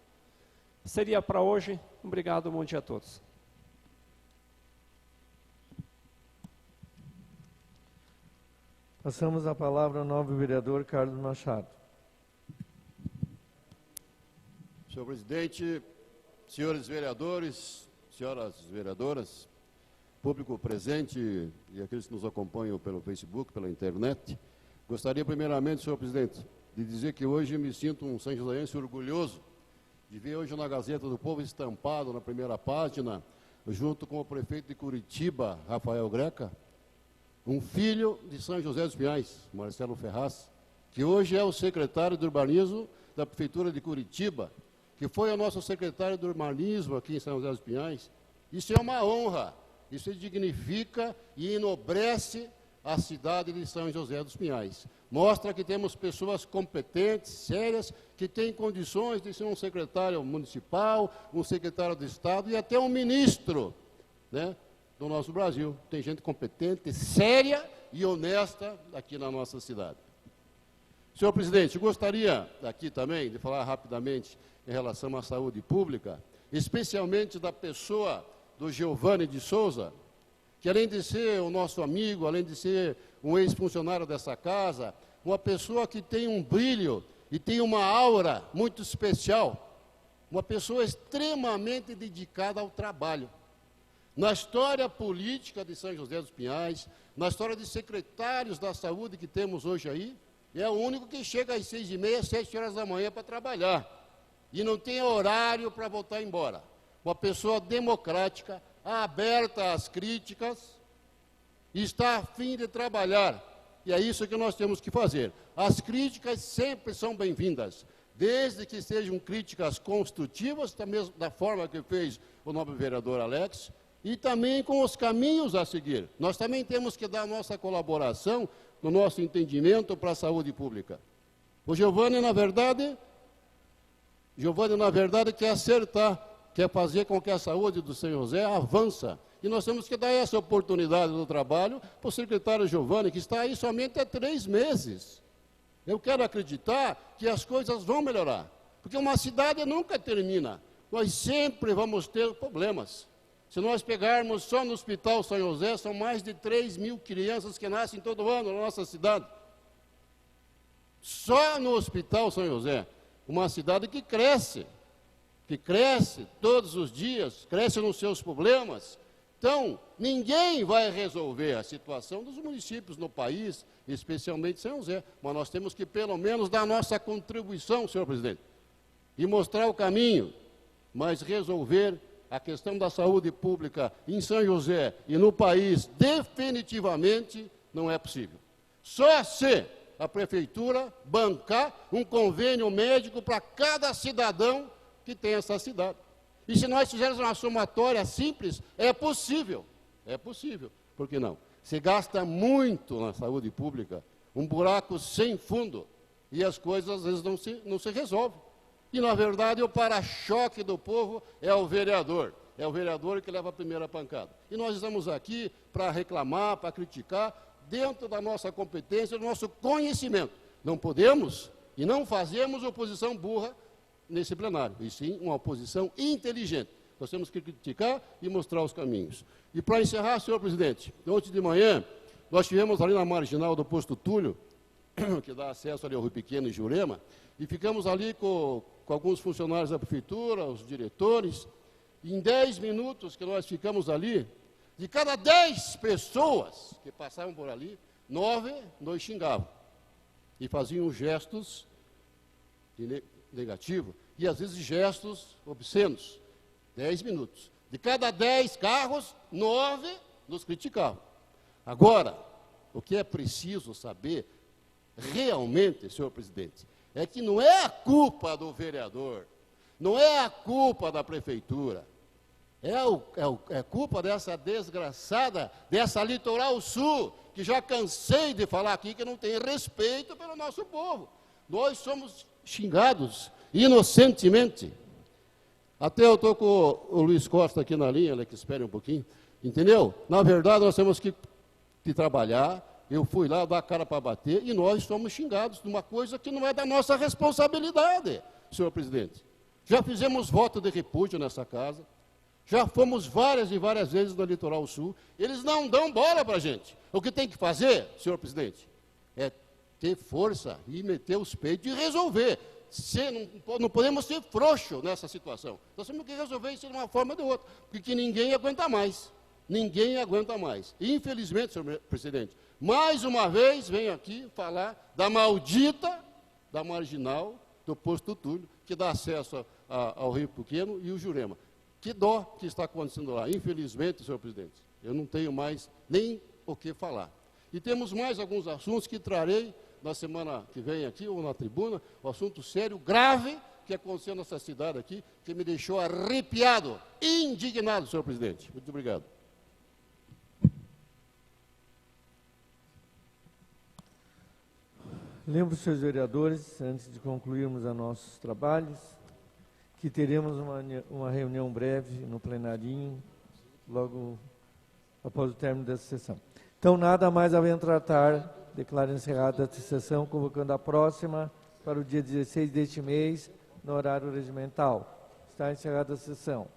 Seria para hoje. Obrigado, bom dia a todos. Passamos a palavra ao novo vereador Carlos Machado. Senhor presidente, senhores vereadores, senhoras vereadoras, público presente e aqueles que nos acompanham pelo Facebook, pela internet, gostaria primeiramente, senhor presidente, de dizer que hoje me sinto um são joséense orgulhoso de ver hoje na Gazeta do Povo estampado na primeira página, junto com o prefeito de Curitiba, Rafael Greca, um filho de São José dos Pinhais, Marcelo Ferraz, que hoje é o secretário de urbanismo da Prefeitura de Curitiba, que foi o nosso secretário de urbanismo aqui em São José dos Pinhais. Isso é uma honra, isso dignifica e enobrece a cidade de São José dos Pinhais. Mostra que temos pessoas competentes, sérias, que têm condições de ser um secretário municipal, um secretário de Estado e até um ministro, né, do nosso Brasil. Tem gente competente, séria e honesta aqui na nossa cidade. Senhor presidente, gostaria aqui também de falar rapidamente em relação à saúde pública, especialmente da pessoa do Giovanni de Souza, que além de ser o nosso amigo, além de ser um ex-funcionário dessa casa, uma pessoa que tem um brilho e tem uma aura muito especial, uma pessoa extremamente dedicada ao trabalho. Na história política de São José dos Pinhais, na história de secretários da saúde que temos hoje aí, é o único que chega às 6h30, 7 horas da manhã para trabalhar. E não tem horário para voltar embora. Uma pessoa democrática, aberta às críticas, e está a fim de trabalhar. E é isso que nós temos que fazer. As críticas sempre são bem-vindas, desde que sejam críticas construtivas, da forma que fez o nobre vereador Alex, e também com os caminhos a seguir. Nós também temos que dar nossa colaboração, no nosso entendimento, para a saúde pública. O Giovanni, na verdade, quer acertar, quer fazer com que a saúde do São José avança. E nós temos que dar essa oportunidade do trabalho para o secretário Giovanni, que está aí somente há 3 meses. Eu quero acreditar que as coisas vão melhorar, porque uma cidade nunca termina. Nós sempre vamos ter problemas. Se nós pegarmos só no Hospital São José, são mais de 3.000 crianças que nascem todo ano na nossa cidade. Só no Hospital São José, uma cidade que cresce todos os dias, cresce nos seus problemas. Então, ninguém vai resolver a situação dos municípios no país, especialmente São José, mas nós temos que, pelo menos, dar a nossa contribuição, senhor presidente, e mostrar o caminho, mas resolver a questão da saúde pública em São José e no país definitivamente não é possível. Só se a prefeitura bancar um convênio médico para cada cidadão que tem essa cidade. E se nós fizermos uma somatória simples, é possível, por que não? Se gasta muito na saúde pública, um buraco sem fundo, e as coisas às vezes não se resolvem. E, na verdade, o para-choque do povo é o vereador que leva a primeira pancada. E nós estamos aqui para reclamar, para criticar, dentro da nossa competência, do nosso conhecimento. Não podemos e não fazemos oposição burra nesse plenário, e sim uma oposição inteligente. Nós temos que criticar e mostrar os caminhos. E para encerrar, senhor presidente, ontem de manhã, nós estivemos ali na marginal do posto Túlio, que dá acesso ali ao Rio Pequeno e Jurema, e ficamos ali com alguns funcionários da prefeitura, os diretores, e em 10 minutos que nós ficamos ali, de cada 10 pessoas que passavam por ali, 9 nos xingavam, e faziam gestos negativos, e às vezes gestos obscenos. 10 minutos. De cada 10 carros, 9 nos criticavam. Agora, o que é preciso saber, realmente, senhor presidente, é que não é a culpa do vereador, não é a culpa da prefeitura, é culpa dessa desgraçada, dessa Litoral Sul, que já cansei de falar aqui, que não tem respeito pelo nosso povo. Nós somos xingados inocentemente. Até eu estou com o Luiz Costa aqui na linha, que espere um pouquinho, entendeu? Na verdade, nós temos que trabalhar. Eu fui lá dar a cara para bater e nós somos xingados de uma coisa que não é da nossa responsabilidade, senhor presidente. Já fizemos voto de repúdio nessa casa, já fomos várias e várias vezes no Litoral Sul, eles não dão bola para a gente. O que tem que fazer, senhor presidente, é ter força e meter os peitos e resolver. Não podemos ser frouxos nessa situação. Nós temos que resolver isso de uma forma ou de outra, porque ninguém aguenta mais. Ninguém aguenta mais. Infelizmente, senhor presidente, mais uma vez venho aqui falar da maldita, da marginal do posto Túlio, que dá acesso ao Rio Pequeno e o Jurema. Que dó que está acontecendo lá. Infelizmente, senhor presidente, eu não tenho mais nem o que falar. E temos mais alguns assuntos que trarei na semana que vem aqui, ou na tribuna, um assunto sério, grave, que aconteceu nessa cidade aqui, que me deixou arrepiado, indignado, senhor presidente. Muito obrigado. Lembro, senhores vereadores, antes de concluirmos os nossos trabalhos, que teremos uma reunião breve no plenarinho, logo após o término dessa sessão. Então, nada mais havendo tratar, declaro encerrada esta sessão, convocando a próxima para o dia 16 deste mês, no horário regimental. Está encerrada a sessão.